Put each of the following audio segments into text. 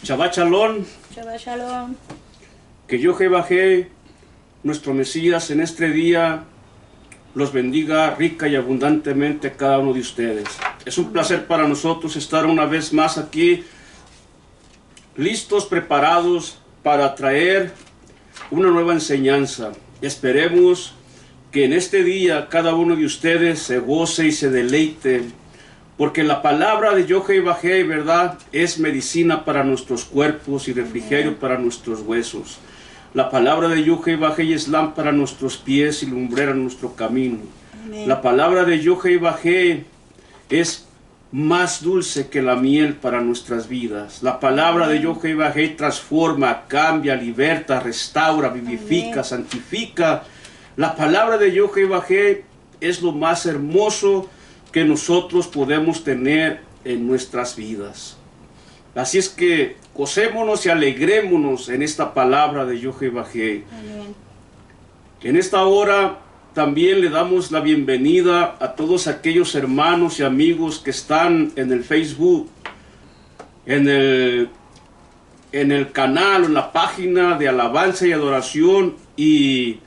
Shabbat Shalom. Shabbat Shalom. Que Jehová, nuestro Mesías, en este día los bendiga rica y abundantemente a cada uno de ustedes. Es un placer para nosotros estar una vez más aquí, listos, preparados para traer una nueva enseñanza. Esperemos que en este día cada uno de ustedes se goce y se deleite, porque la palabra de Jehová, ¿verdad?, es medicina para nuestros cuerpos y refrigerio para nuestros huesos. La palabra de Jehová es lámpara a nuestros pies y lumbrera a nuestro camino. Amén. La palabra de Jehová es más dulce que la miel para nuestras vidas. La palabra de Jehová transforma, cambia, liberta, restaura, vivifica, Amén. santifica. La palabra de Jehová es lo más hermoso que nosotros podemos tener en nuestras vidas. Así es que gocémonos y alegrémonos en esta palabra de Jehová. Amén. En esta hora también le damos la bienvenida a todos aquellos hermanos y amigos que están en el Facebook, en el canal, en la página de alabanza y adoración y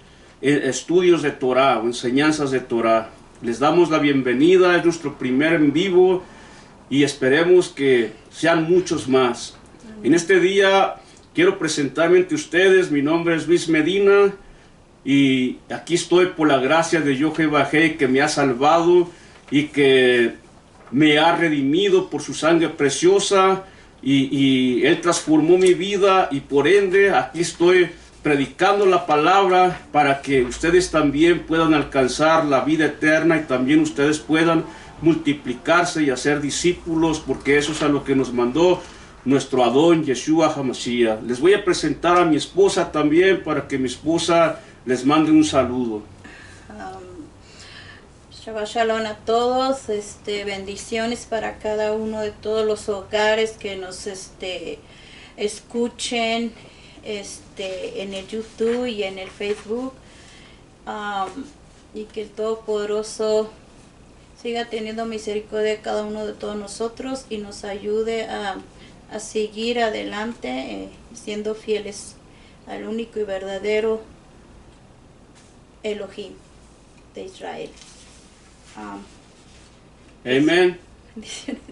estudios de Torah o enseñanzas de Torah. Les damos la bienvenida, es nuestro primer en vivo y esperemos que sean muchos más. En este día quiero presentarme ante ustedes. Mi nombre es Luis Medina y aquí estoy por la gracia de Jehová que me ha salvado y que me ha redimido por su sangre preciosa y Él transformó mi vida y por ende aquí estoy predicando la palabra para que ustedes también puedan alcanzar la vida eterna y también ustedes puedan multiplicarse y hacer discípulos, porque eso es a lo que nos mandó nuestro Adón Yeshua HaMashiach. Les voy a presentar a mi esposa también para que mi esposa les mande un saludo. Shabbat Shalom a todos, bendiciones para cada uno de todos los hogares que nos escuchen en el YouTube y en el Facebook, y que el Todopoderoso siga teniendo misericordia de cada uno de todos nosotros y nos ayude a seguir adelante, siendo fieles al único y verdadero Elohim de Israel. Amén. Bendiciones.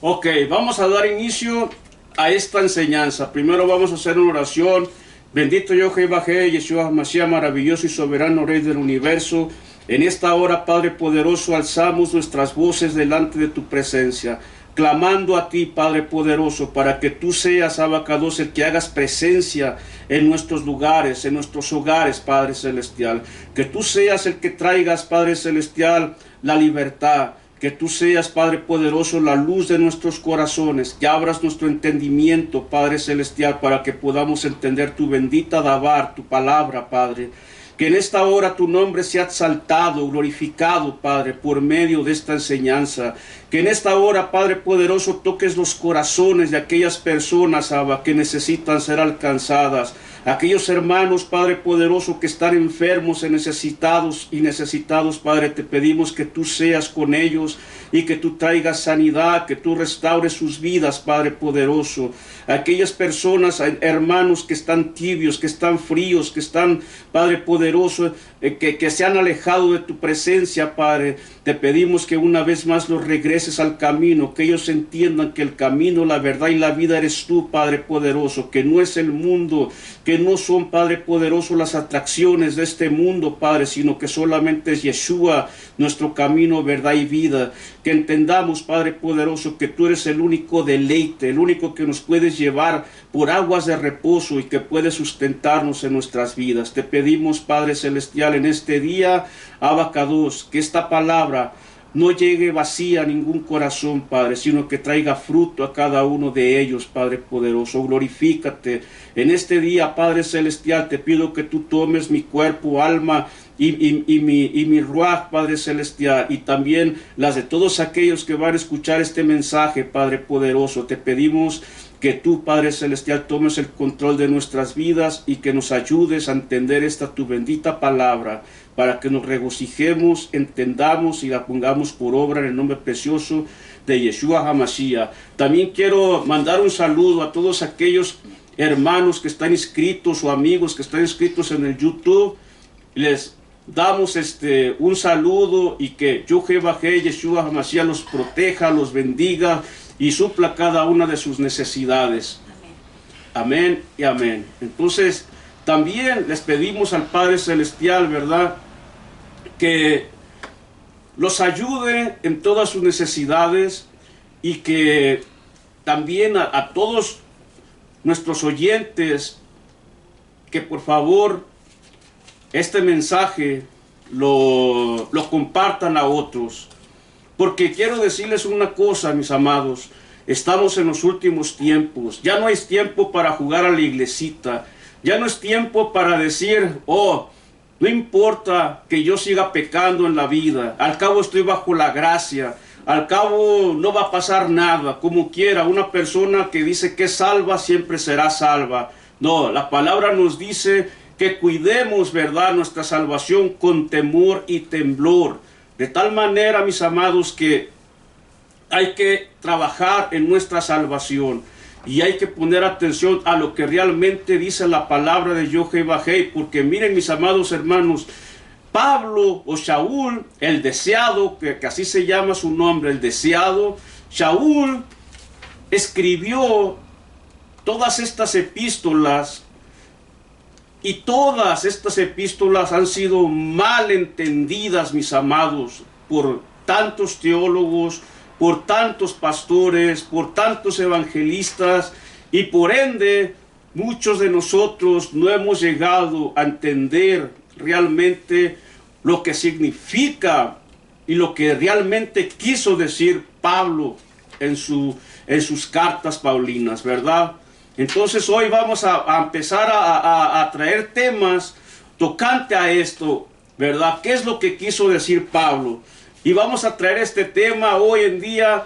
Ok, vamos a dar inicio a esta enseñanza. Primero vamos a hacer una oración. Bendito Jehová, Yeshua HaMashiach, maravilloso y soberano Rey del universo. En esta hora, Padre poderoso, alzamos nuestras voces delante de tu presencia, clamando a ti, Padre poderoso, para que tú seas, Abacados, el que hagas presencia en nuestros lugares, en nuestros hogares, Padre celestial. Que tú seas el que traigas, Padre celestial, la libertad. Que tú seas, Padre poderoso, la luz de nuestros corazones, que abras nuestro entendimiento, Padre celestial, para que podamos entender tu bendita Dabar, tu palabra, Padre. Que en esta hora tu nombre sea exaltado, glorificado, Padre, por medio de esta enseñanza. Que en esta hora, Padre poderoso, toques los corazones de aquellas personas, Abba, que necesitan ser alcanzadas. Aquellos hermanos, Padre poderoso, que están enfermos y necesitados, Padre, te pedimos que tú seas con ellos y que tú traigas sanidad, que tú restaures sus vidas, Padre poderoso. Aquellas personas, hermanos, que están tibios, que están fríos, que están, Padre poderoso, que se han alejado de tu presencia, Padre, te pedimos que una vez más los regreses al camino, que ellos entiendan que el camino, la verdad y la vida eres tú, Padre poderoso, que no es el mundo, que no son, Padre poderoso, las atracciones de este mundo, Padre, sino que solamente es Yeshua, nuestro camino, verdad y vida. Que entendamos, Padre poderoso, que tú eres el único deleite, el único que nos puedes llevar por aguas de reposo y que puedes sustentarnos en nuestras vidas. Te pedimos, Padre celestial, en este día, Abacados, que esta palabra no llegue vacía a ningún corazón, Padre, sino que traiga fruto a cada uno de ellos, Padre poderoso. Glorifícate. En este día, Padre celestial, te pido que tú tomes mi cuerpo, alma y mi ruaj, Padre celestial, y también las de todos aquellos que van a escuchar este mensaje, Padre poderoso. Te pedimos que tú, Padre celestial, tomes el control de nuestras vidas y que nos ayudes a entender esta tu bendita palabra, para que nos regocijemos, entendamos y la pongamos por obra en el nombre precioso de Yeshua HaMashiach. También quiero mandar un saludo a todos aquellos hermanos que están inscritos o amigos que están inscritos en el YouTube. Les damos un saludo y que Jehová Yeshua HaMashiach los proteja, los bendiga y supla cada una de sus necesidades. Amén y amén. Entonces, también les pedimos al Padre Celestial, ¿verdad?, que los ayude en todas sus necesidades y que también a todos nuestros oyentes, que por favor este mensaje lo compartan a otros. Porque quiero decirles una cosa, mis amados, estamos en los últimos tiempos. Ya no hay tiempo para jugar a la iglesita. Ya no es tiempo para decir, oh, no importa que yo siga pecando en la vida. Al cabo estoy bajo la gracia. Al cabo no va a pasar nada. Como quiera, una persona que dice que es salva siempre será salva. No, la palabra nos dice que cuidemos, ¿verdad?, nuestra salvación con temor y temblor. De tal manera, mis amados, que hay que trabajar en nuestra salvación y hay que poner atención a lo que realmente dice la palabra de Jehová. Porque miren, mis amados hermanos, Pablo o Shaul, el deseado, que así se llama su nombre, el deseado, Shaul escribió todas estas epístolas. Y todas estas epístolas han sido mal entendidas, mis amados, por tantos teólogos, por tantos pastores, por tantos evangelistas, y por ende muchos de nosotros no hemos llegado a entender realmente lo que significa y lo que realmente quiso decir Pablo en sus cartas paulinas, ¿verdad? Entonces hoy vamos a empezar a traer temas tocante a esto, ¿verdad? ¿Qué es lo que quiso decir Pablo? Y vamos a traer este tema hoy en día,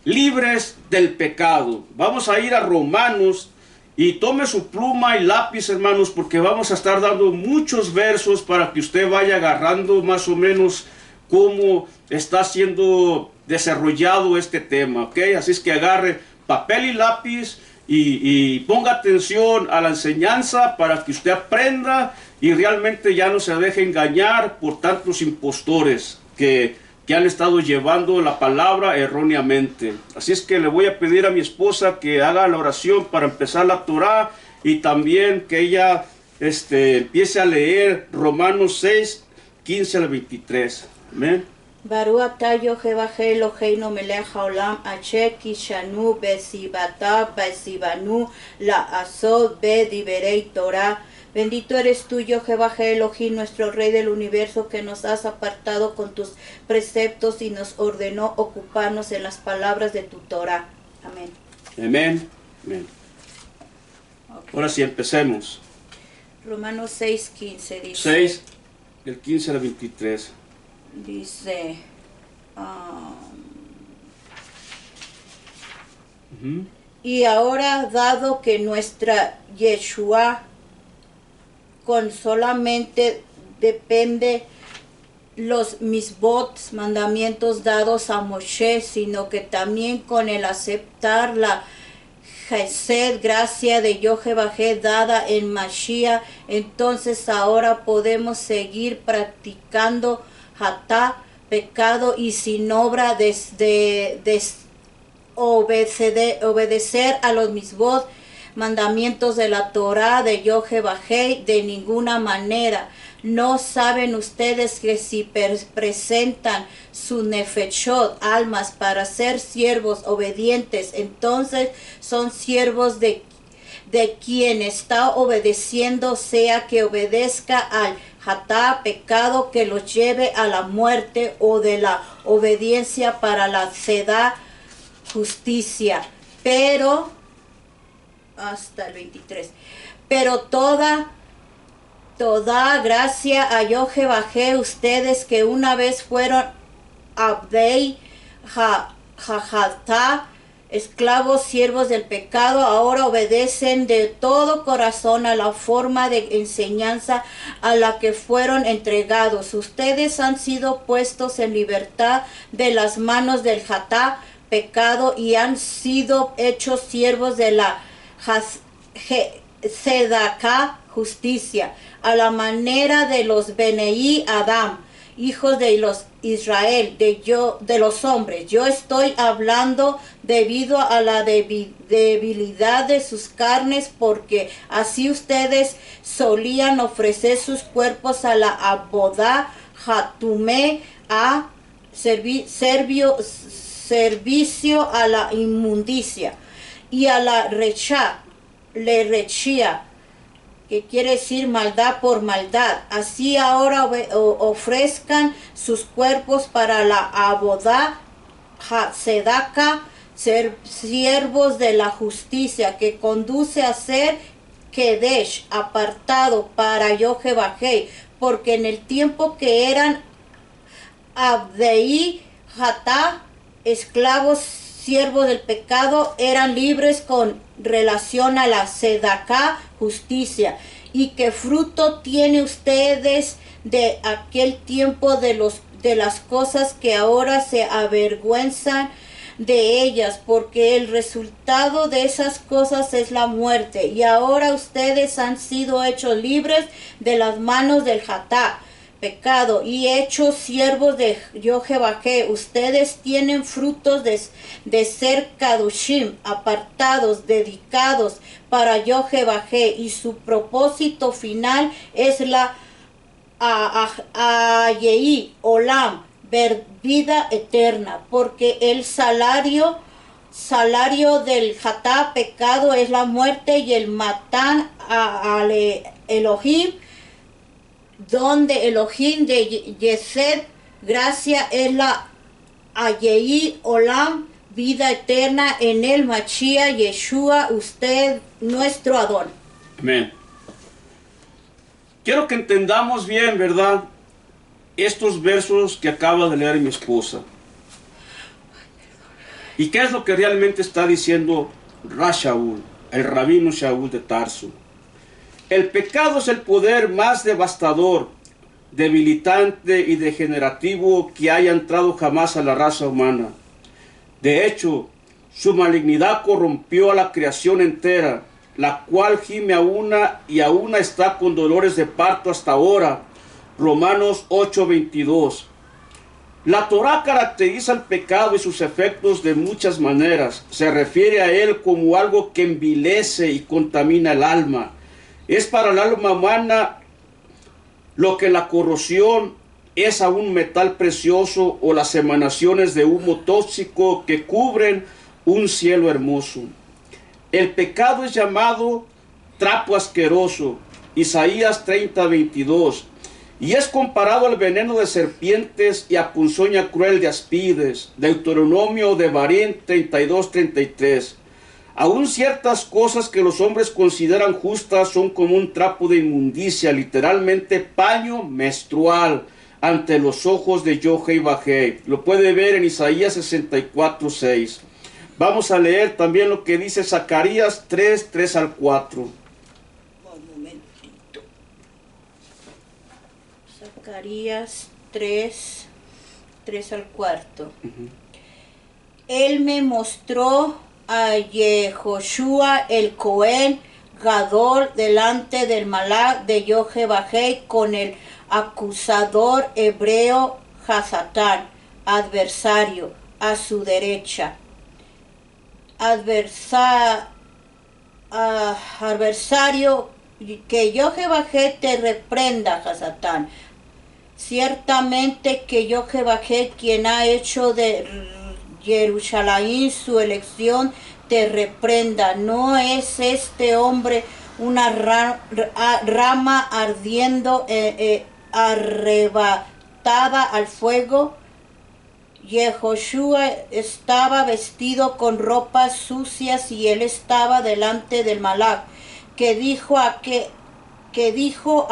libres del pecado. Vamos a ir a Romanos y tome su pluma y lápiz, hermanos, porque vamos a estar dando muchos versos para que usted vaya agarrando más o menos cómo está siendo desarrollado este tema, ¿ok? Así es que agarre papel y lápiz y ponga atención a la enseñanza para que usted aprenda y realmente ya no se deje engañar por tantos impostores que han estado llevando la palabra erróneamente. Así es que le voy a pedir a mi esposa que haga la oración para empezar la Torá y también que ella empiece a leer Romanos 6, 15 al 23. Amén. Baruch atah Jehová Eloheinu melech haolam asher kishanu besivata besivanu la'asot bediberei Torah. Bendito eres tú, Jehová Elohim, nuestro Rey del universo, que nos has apartado con tus preceptos y nos ordenó ocuparnos en las palabras de tu Torah. Amén. Amén. Amén. Okay. Ahora sí, empecemos. Romanos 6:15 dice. 6, del 15 al 23. Dice, y ahora, dado que nuestra Yeshua con solamente depende los misbot, mandamientos dados a Moshe, sino que también con el aceptar la Gesed, gracia de Jehová dada en Mashiach, entonces ahora podemos seguir practicando hatá, pecado, y sin obra obedecer a los misbot, mandamientos de la Torá de Jehová de ninguna manera. ¿No saben ustedes que si presentan su nefeshot, almas, para ser siervos obedientes, entonces son siervos de quien está obedeciendo, sea que obedezca al hatá, pecado que los lleve a la muerte, o de la obediencia para la sedá, justicia? Pero, hasta el 23, pero toda gracia a Jehová, ustedes que una vez fueron abdei hajatá, esclavos, siervos del pecado, ahora obedecen de todo corazón a la forma de enseñanza a la que fueron entregados. Ustedes han sido puestos en libertad de las manos del hatá, pecado y han sido hechos siervos de la Sedaká, justicia, a la manera de los Beneí Adam, hijos de los Israel, de los hombres. Yo estoy hablando debido a la debilidad de sus carnes, porque así ustedes solían ofrecer sus cuerpos a la abodá Hatumé, a servicio a la inmundicia, y a la rechá, que quiere decir maldad por maldad. Así ahora ofrezcan sus cuerpos para la abodá Sedaka, ser siervos de la justicia, que conduce a ser Kedesh, apartado para Yohevahei, porque en el tiempo que eran Abdei Hatá, esclavos, siervos del pecado, eran libres con relación a la Sedaká, justicia. ¿Y qué fruto tiene ustedes de aquel tiempo de las cosas que ahora se avergüenzan de ellas? Porque el resultado de esas cosas es la muerte. Y ahora ustedes han sido hechos libres de las manos del Hatá, pecado, y hechos siervos de Yohevahei. Ustedes tienen frutos de ser Kadushim, apartados, dedicados para Yohevahei, y su propósito final es la Ayei Olam, vida eterna, porque el salario del Hatá, pecado, es la muerte, y el Matán al Elohim, donde Elohim de Yesed, gracia, es la Ayei Olam, vida eterna, en el Mashiach Yeshua, usted, nuestro Adón. Amén. Quiero que entendamos bien, ¿verdad?, estos versos que acaba de leer mi esposa. ¿Y qué es lo que realmente está diciendo Rashaul, el rabino Shaul de Tarso? El pecado es el poder más devastador, debilitante y degenerativo que haya entrado jamás a la raza humana. De hecho, su malignidad corrompió a la creación entera, la cual gime a una y a una está con dolores de parto hasta ahora. Romanos 8:22. La Torá caracteriza el pecado y sus efectos de muchas maneras. Se refiere a él como algo que envilece y contamina el alma. Es para el alma humana lo que la corrosión es a un metal precioso o las emanaciones de humo tóxico que cubren un cielo hermoso. El pecado es llamado trapo asqueroso, Isaías 30:22, y es comparado al veneno de serpientes y a ponzoña cruel de aspides, Deuteronomio de Barín 32:33. Aún ciertas cosas que los hombres consideran justas son como un trapo de inmundicia, literalmente paño menstrual, ante los ojos de Yohevahei. Lo puede ver en Isaías 64:6. Vamos a leer también lo que dice Zacarías 3:3-4. Un momentito. Zacarías 3:3-4. Él me mostró a Yehoshua el Cohen Gadol delante del Malach de Yohevahei con el acusador hebreo Hasatán, adversario, a su derecha. Adversario, que Yohevahei te reprenda, Hasatán. Ciertamente que Yohevahei, quien ha hecho de Jerusalén su elección, te reprenda. ¿No es este hombre una rama ardiendo, arrebatada al fuego? Yehoshua estaba vestido con ropas sucias y él estaba delante del Malach, que dijo a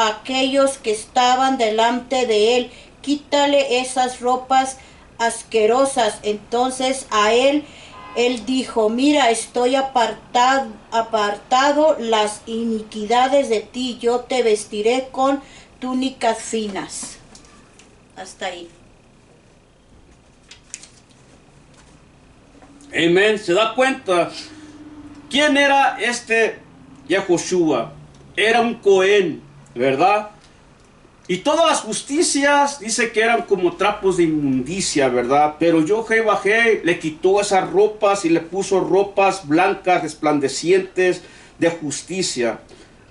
aquellos que estaban delante de él: quítale esas ropas asquerosas. Entonces a él dijo: mira, estoy apartado las iniquidades de ti, yo te vestiré con túnicas finas. Hasta ahí. Amén. ¿Se da cuenta? ¿Quién era este Yahoshua? Era un Cohen, ¿verdad? Y todas las justicias dice que eran como trapos de inmundicia, ¿verdad? Pero Yahweh le quitó esas ropas y le puso ropas blancas, resplandecientes de justicia.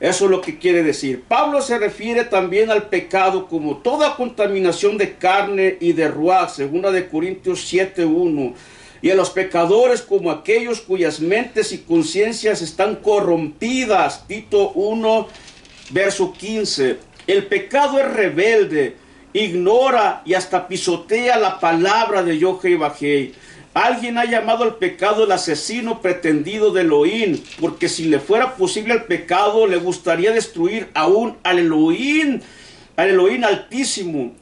Eso es lo que quiere decir. Pablo se refiere también al pecado como toda contaminación de carne y de ruach, segunda de Corintios 7:1. Y a los pecadores como aquellos cuyas mentes y conciencias están corrompidas, Tito 1, verso 15. El pecado es rebelde, ignora y hasta pisotea la palabra de Yahweh. Alguien ha llamado al pecado el asesino pretendido de Elohim, porque si le fuera posible el pecado, le gustaría destruir aún al Elohim altísimo,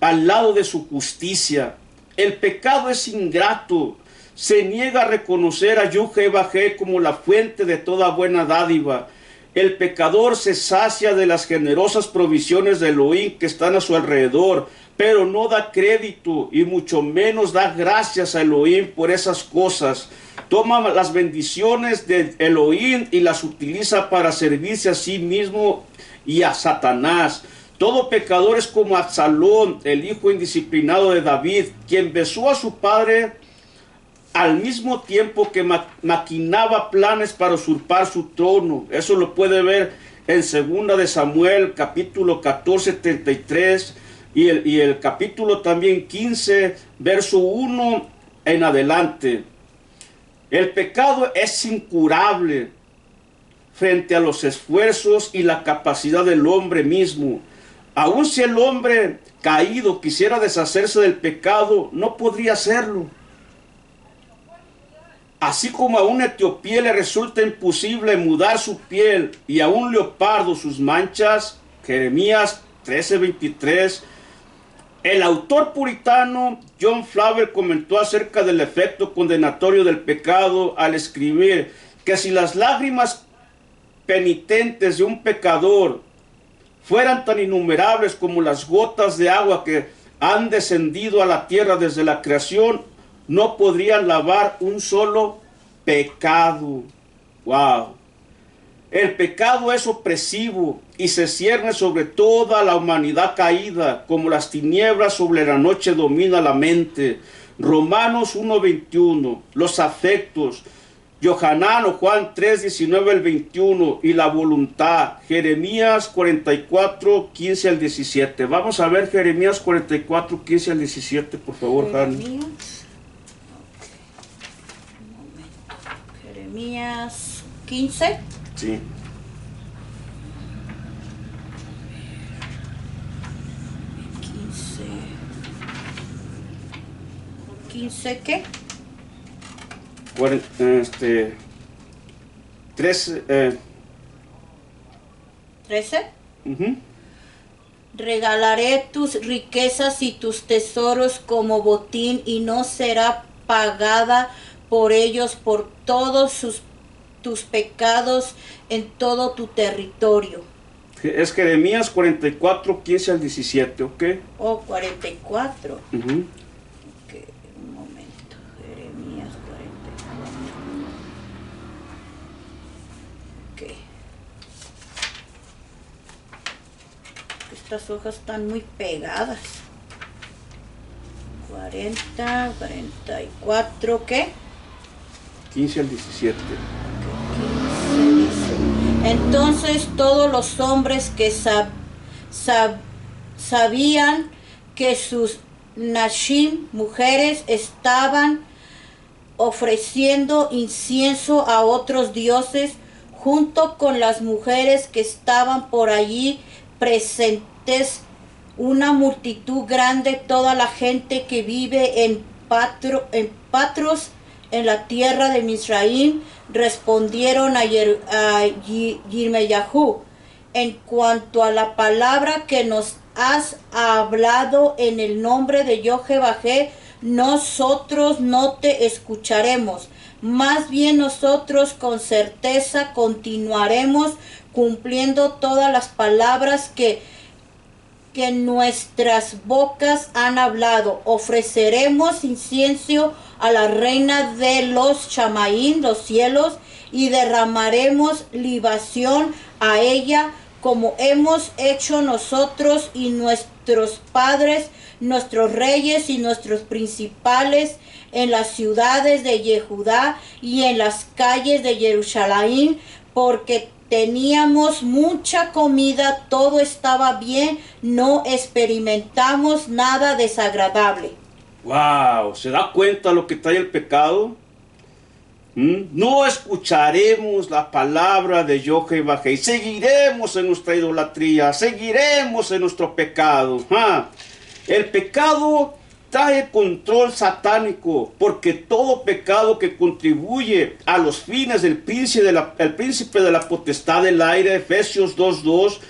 al lado de su justicia. El pecado es ingrato, se niega a reconocer a Yahweh como la fuente de toda buena dádiva. El pecador se sacia de las generosas provisiones de Elohim que están a su alrededor, pero no da crédito y mucho menos da gracias a Elohim por esas cosas. Toma las bendiciones de Elohim y las utiliza para servirse a sí mismo y a Satanás. Todo pecador es como Absalón, el hijo indisciplinado de David, quien besó a su padre al mismo tiempo que maquinaba planes para usurpar su trono. Eso lo puede ver en 2 de Samuel, capítulo 14, 33, y el capítulo también 15, verso 1 en adelante. El pecado es incurable frente a los esfuerzos y la capacidad del hombre mismo. Aun si el hombre caído quisiera deshacerse del pecado, no podría hacerlo. Así como a un etíope le resulta imposible mudar su piel y a un leopardo sus manchas, Jeremías 13:23, el autor puritano John Flavel comentó acerca del efecto condenatorio del pecado al escribir que si las lágrimas penitentes de un pecador fueran tan innumerables como las gotas de agua que han descendido a la tierra desde la creación, no podrían lavar un solo pecado. Wow. El pecado es opresivo y se cierne sobre toda la humanidad caída, como las tinieblas sobre la noche domina la mente. Romanos 1:21, los afectos, Yohanan o Juan 3:19-21 y la voluntad. Jeremías 44:15 al 17. Vamos a ver Jeremías 44:15 al 17, por favor, Jani. Jeremías 15. Sí. ¿15 qué? 13. 13. Regalaré tus riquezas y tus tesoros como botín y no será pagada por ellos por todos tus pecados en todo tu territorio. Es Jeremías 44:15 al 17, ¿ok? 44. Ok, un momento. Jeremías 44. Ok. Estas hojas están muy pegadas. 44, ¿qué? 15 al 17. 15 dice. Entonces todos los hombres que sabían que sus nashim, mujeres, estaban ofreciendo incienso a otros dioses, junto con las mujeres que estaban por allí presentes, una multitud grande, toda la gente que vive en Patros, en la tierra de Misraim, respondieron a Yirmeyahu: en cuanto a la palabra que nos has hablado en el nombre de Yahweh, nosotros no te escucharemos. Más bien nosotros con certeza continuaremos cumpliendo todas las palabras que que nuestras bocas han hablado. Ofreceremos incienso a la reina de los Chamaín, los cielos, y derramaremos libación a ella, como hemos hecho nosotros y nuestros padres, nuestros reyes y nuestros principales, en las ciudades de Yehudá y en las calles de Jerusalén, porque teníamos mucha comida, todo estaba bien, no experimentamos nada desagradable. Wow, ¿se da cuenta lo que trae el pecado? No escucharemos la palabra de Jehová y seguiremos en nuestra idolatría, seguiremos en nuestro pecado. El pecado trae control satánico, porque todo pecado que contribuye a los fines del príncipe de la potestad del aire, Efesios 2:2,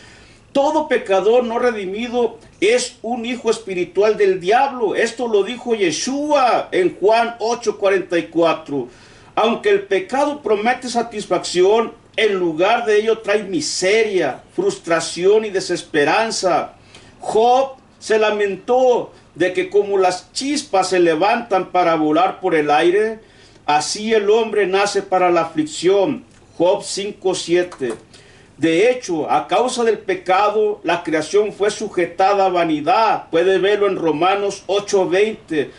todo pecador no redimido es un hijo espiritual del diablo. Esto lo dijo Yeshua en Juan 8:44. Aunque el pecado promete satisfacción, en lugar de ello trae miseria, frustración y desesperanza. Job se lamentó de que como las chispas se levantan para volar por el aire, así el hombre nace para la aflicción. Job 5:7. De hecho, a causa del pecado, la creación fue sujetada a vanidad. Puede verlo en Romanos 8:20.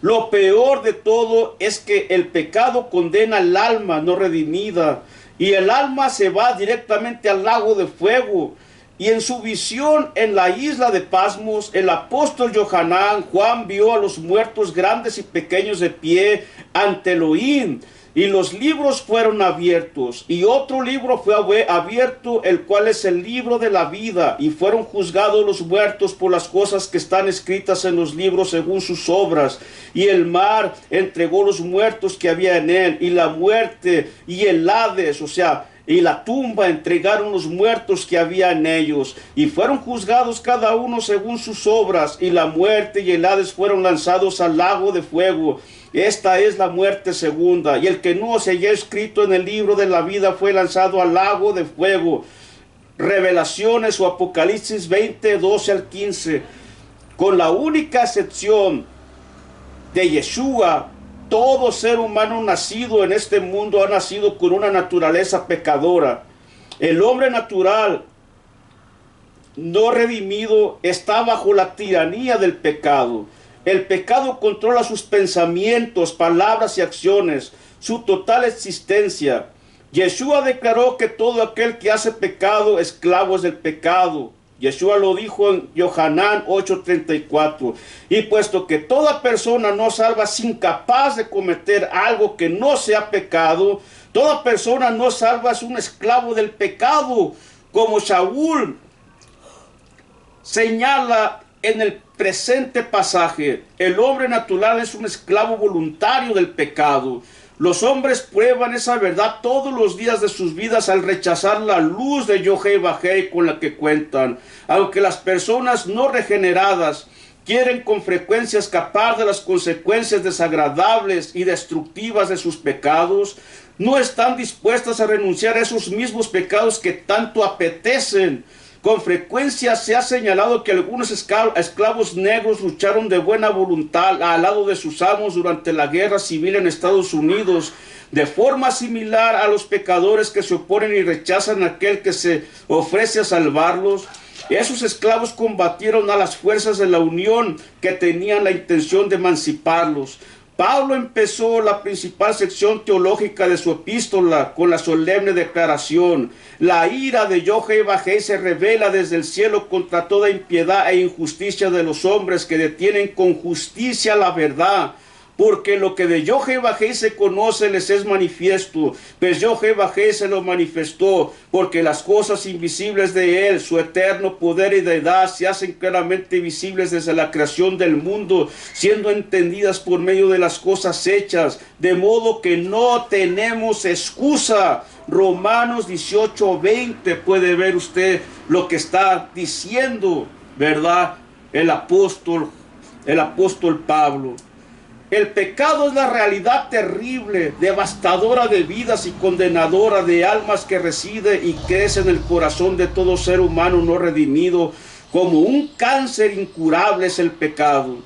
Lo peor de todo es que el pecado condena al alma no redimida, y el alma se va directamente al lago de fuego. Y en su visión en la isla de Pasmos, el apóstol Juan vio a los muertos grandes y pequeños de pie ante Elohim, y los libros fueron abiertos, y otro libro fue abierto, el cual es el libro de la vida, y fueron juzgados los muertos por las cosas que están escritas en los libros según sus obras. Y el mar entregó los muertos que había en él, y la muerte y el Hades, y la tumba entregaron los muertos que había en ellos, y fueron juzgados cada uno según sus obras, y la muerte y el Hades fueron lanzados al lago de fuego. Esta es la muerte segunda, y el que no se haya escrito en el libro de la vida fue lanzado al lago de fuego. Revelaciones o Apocalipsis 20:12-15. Con la única excepción de Yeshua, todo ser humano nacido en este mundo ha nacido con una naturaleza pecadora. El hombre natural no redimido está bajo la tiranía del pecado. El pecado controla sus pensamientos, palabras y acciones, su total existencia. Yeshua declaró que todo aquel que hace pecado, esclavo es del pecado. Yeshua lo dijo en Yohanan 8:34. Y puesto que toda persona no salva es incapaz de cometer algo que no sea pecado, toda persona no salva es un esclavo del pecado, como Saúl señala en el presente pasaje. El hombre natural es un esclavo voluntario del pecado. Los hombres prueban esa verdad todos los días de sus vidas al rechazar la luz de Jehová con la que cuentan. Aunque las personas no regeneradas quieren con frecuencia escapar de las consecuencias desagradables y destructivas de sus pecados, no están dispuestas a renunciar a esos mismos pecados que tanto apetecen. Con frecuencia se ha señalado que algunos esclavos negros lucharon de buena voluntad al lado de sus amos durante la guerra civil en Estados Unidos, de forma similar a los pecadores que se oponen y rechazan a aquel que se ofrece a salvarlos. Esos esclavos combatieron a las fuerzas de la unión que tenían la intención de emanciparlos. Pablo empezó la principal sección teológica de su epístola con la solemne declaración: la ira de Jehová se revela desde el cielo contra toda impiedad e injusticia de los hombres que detienen con justicia la verdad. Porque lo que de Jehová se conoce les es manifiesto, pues Jehová se lo manifestó, porque las cosas invisibles de él, su eterno poder y deidad, se hacen claramente visibles desde la creación del mundo, siendo entendidas por medio de las cosas hechas, de modo que no tenemos excusa. Romanos 18:20, puede ver usted lo que está diciendo, ¿verdad? El apóstol Pablo. El pecado es la realidad terrible, devastadora de vidas y condenadora de almas que reside y crece en el corazón de todo ser humano no redimido. como un cáncer incurable es el pecado.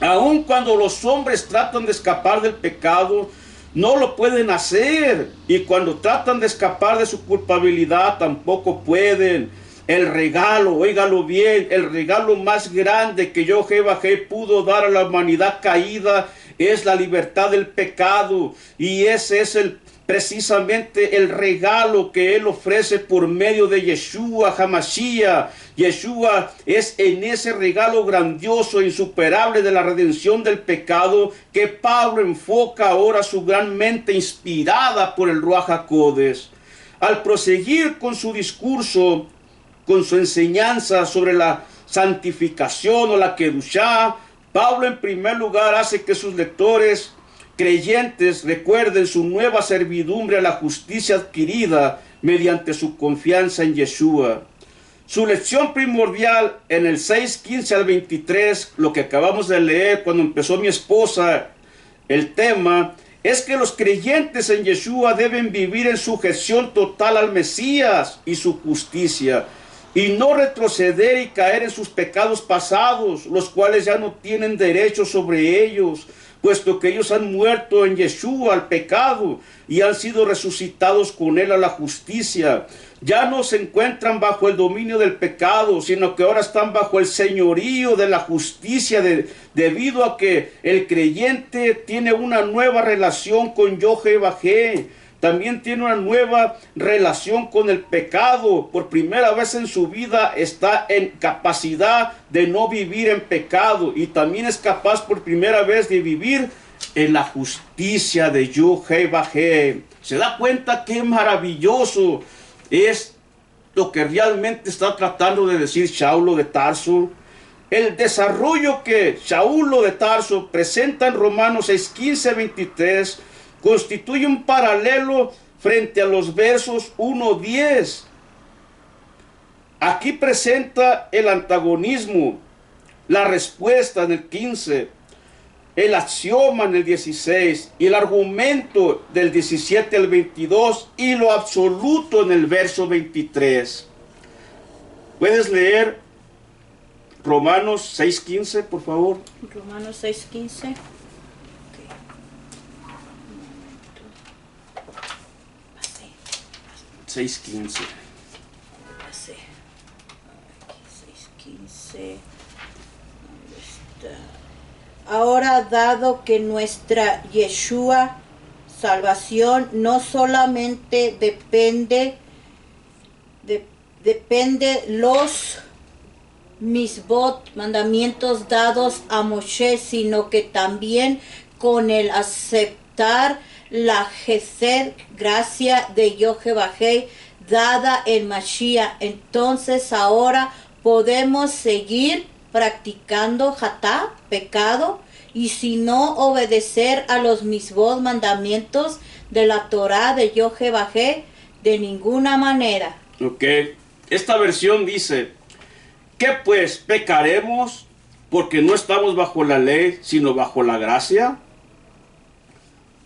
Aun cuando los hombres tratan de escapar del pecado, no lo pueden hacer. Y cuando tratan de escapar de su culpabilidad, tampoco pueden. El regalo, óigalo bien, el regalo más grande que Jehová pudo dar a la humanidad caída es la libertad del pecado. Y ese es precisamente el regalo que Él ofrece por medio de Yeshua HaMashiach. Yeshua es en ese regalo grandioso e insuperable de la redención del pecado que Pablo enfoca ahora su gran mente inspirada por el Ruach HaKodesh. Al proseguir con su discurso, con su enseñanza sobre la santificación o la Kedushá, Pablo en primer lugar hace que sus lectores creyentes recuerden su nueva servidumbre a la justicia adquirida mediante su confianza en Yeshua. Su lección primordial en el 6:15 al 23, lo que acabamos de leer cuando empezó mi esposa el tema, es que los creyentes en Yeshua deben vivir en sujeción total al Mesías y su justicia, y no retroceder y caer en sus pecados pasados, los cuales ya no tienen derecho sobre ellos, puesto que ellos han muerto en Yeshua al pecado y han sido resucitados con él a la justicia. Ya no se encuentran bajo el dominio del pecado, sino que ahora están bajo el señorío de la justicia, debido a que el creyente tiene una nueva relación con Jehová. También tiene una nueva relación con el pecado. Por primera vez en su vida está en capacidad de no vivir en pecado. Y también es capaz por primera vez de vivir en la justicia de Jehová. ¿Se da cuenta qué maravilloso es lo que realmente está tratando de decir Saulo de Tarso? El desarrollo que Saulo de Tarso presenta en Romanos 6:15, 23 constituye un paralelo frente a los versos 1-10. Aquí presenta el antagonismo, la respuesta en el 15, el axioma en el 16 y el argumento del 17 al 22 y lo absoluto en el verso 23. ¿Puedes leer Romanos 6:15, por favor? Romanos 6:15. 6:15. 6:15. Ahora, dado que nuestra Yeshua salvación no solamente depende los misbot, mandamientos dados a Moshe, sino que también con el aceptar la Gesed, gracia de Jehová dada en Mashiach. Entonces ahora podemos seguir practicando hatá, pecado, y si no obedecer a los mismos mandamientos de la Torah de Jehová de ninguna manera. Ok, esta versión dice, ¿qué pues pecaremos porque no estamos bajo la ley sino bajo la gracia?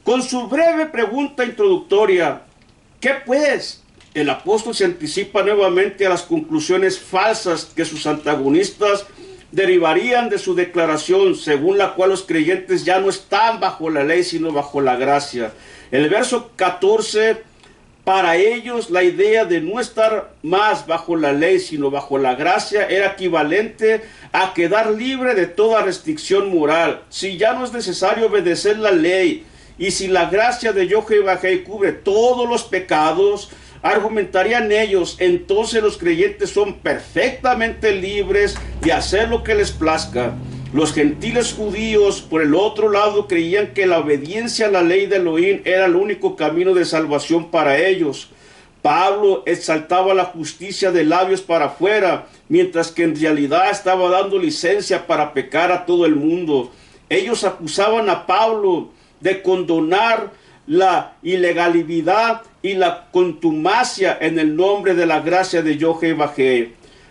Con su breve pregunta introductoria, ¿qué pues? El apóstol se anticipa nuevamente a las conclusiones falsas que sus antagonistas derivarían de su declaración, según la cual los creyentes ya no están bajo la ley, sino bajo la gracia. El verso 14, para ellos la idea de no estar más bajo la ley, sino bajo la gracia, era equivalente a quedar libre de toda restricción moral. Si ya no es necesario obedecer la ley, y si la gracia de Jehová cubre todos los pecados, argumentarían ellos, entonces los creyentes son perfectamente libres de hacer lo que les plazca. Los gentiles judíos, por el otro lado, creían que la obediencia a la ley de Elohim era el único camino de salvación para ellos. Pablo exaltaba la justicia de labios para afuera, mientras que en realidad estaba dando licencia para pecar a todo el mundo. Ellos acusaban a Pablo de condonar la ilegalidad y la contumacia en el nombre de la gracia de Jehová.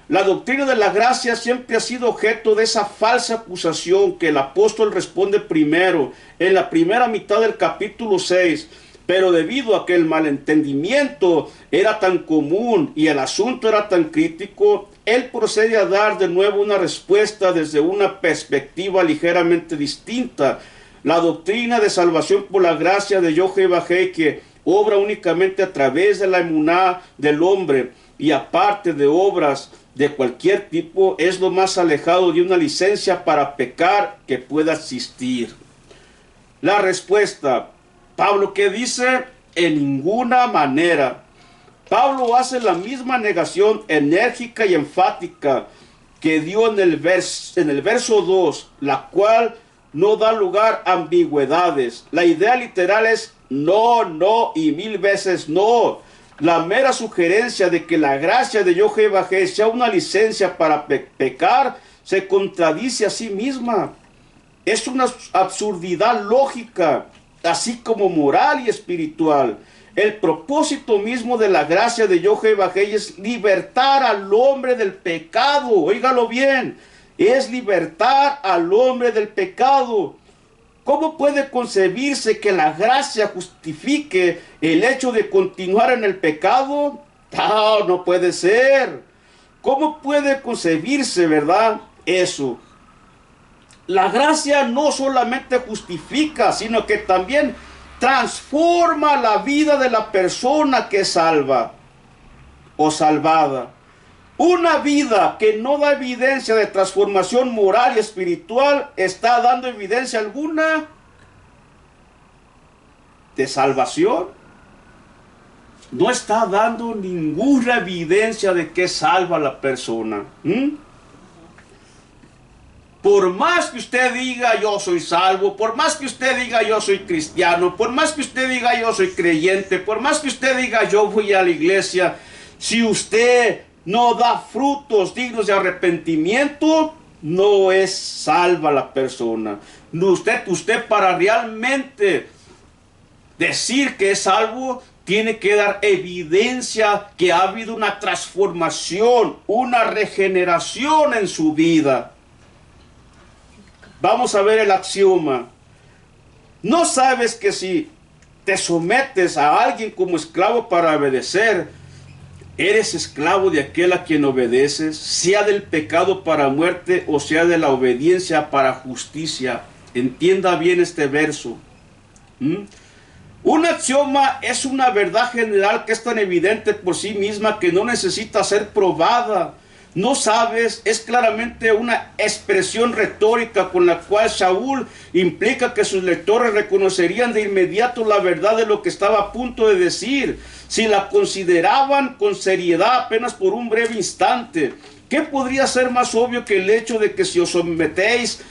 La doctrina de la gracia siempre ha sido objeto de esa falsa acusación que el apóstol responde primero en la primera mitad del capítulo 6. Pero debido a que el malentendimiento era tan común y el asunto era tan crítico, él procede a dar de nuevo una respuesta desde una perspectiva ligeramente distinta. La doctrina de salvación por la gracia de Yochai-Bajei, que obra únicamente a través de la emuná del hombre y aparte de obras de cualquier tipo, es lo más alejado de una licencia para pecar que pueda existir. La respuesta, Pablo, ¿qué dice? En ninguna manera. Pablo hace la misma negación enérgica y enfática que dio en el verso 2, la cual no da lugar a ambigüedades. La idea literal es no, no y 1000 veces no. La mera sugerencia de que la gracia de Yochai-Bajei sea una licencia para pecar se contradice a sí misma. Es una absurdidad lógica, así como moral y espiritual. El propósito mismo de la gracia de Yochai-Bajei es libertar al hombre del pecado. Óigalo bien, es libertar al hombre del pecado. ¿Cómo puede concebirse que la gracia justifique el hecho de continuar en el pecado? No, no puede ser. ¿Cómo puede concebirse, verdad, eso? La gracia no solamente justifica, sino que también transforma la vida de la persona que es salva o salvada. Una vida que no da evidencia de transformación moral y espiritual está dando evidencia alguna de salvación. No está dando ninguna evidencia de que salva a la persona. Por más que usted diga yo soy salvo, por más que usted diga yo soy cristiano, por más que usted diga yo soy creyente, por más que usted diga yo voy a la iglesia, si usted no da frutos dignos de arrepentimiento, no es salva la persona. Usted para realmente decir que es salvo, tiene que dar evidencia que ha habido una transformación, una regeneración en su vida. Vamos a ver el axioma. ¿No sabes que si te sometes a alguien como esclavo para obedecer, eres esclavo de aquel a quien obedeces, sea del pecado para muerte o sea de la obediencia para justicia? Entienda bien este verso. Un axioma es una verdad general que es tan evidente por sí misma que no necesita ser probada. No sabes, es claramente una expresión retórica con la cual Shaul implica que sus lectores reconocerían de inmediato la verdad de lo que estaba a punto de decir, si la consideraban con seriedad apenas por un breve instante. ¿Qué podría ser más obvio que el hecho de que si os sometéis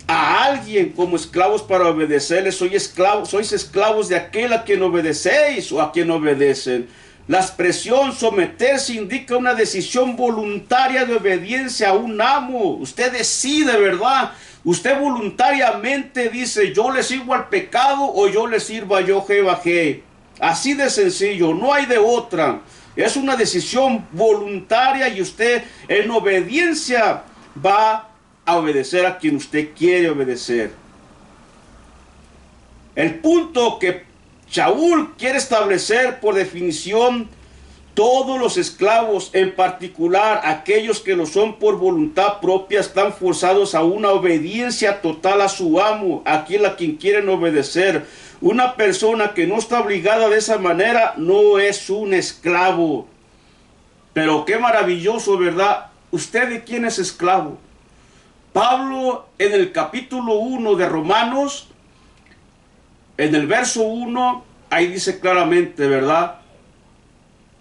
a alguien como esclavos para obedecerle, sois esclavos de aquel a quien obedecéis o a quien obedecen? La expresión someterse indica una decisión voluntaria de obediencia a un amo. Usted decide, ¿verdad? Usted voluntariamente dice, yo le sirvo al pecado o yo le sirvo a Yochai-Bajei. Así de sencillo, no hay de otra. Es una decisión voluntaria y usted en obediencia va a obedecer a quien usted quiere obedecer. El punto que Shaul quiere establecer por definición, todos los esclavos, en particular aquellos que lo son por voluntad propia, están forzados a una obediencia total a su amo, a quien quieren obedecer. Una persona que no está obligada de esa manera no es un esclavo. Pero qué maravilloso, ¿verdad? ¿Usted de quién es esclavo? Pablo en el capítulo 1 de Romanos, en el verso 1, ahí dice claramente, ¿verdad?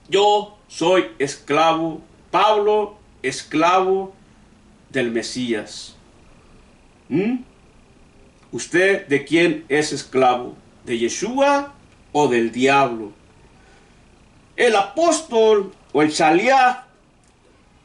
Yo soy esclavo, Pablo, esclavo del Mesías. ¿Usted de quién es esclavo? ¿De Yeshua o del diablo? El apóstol o el shaliach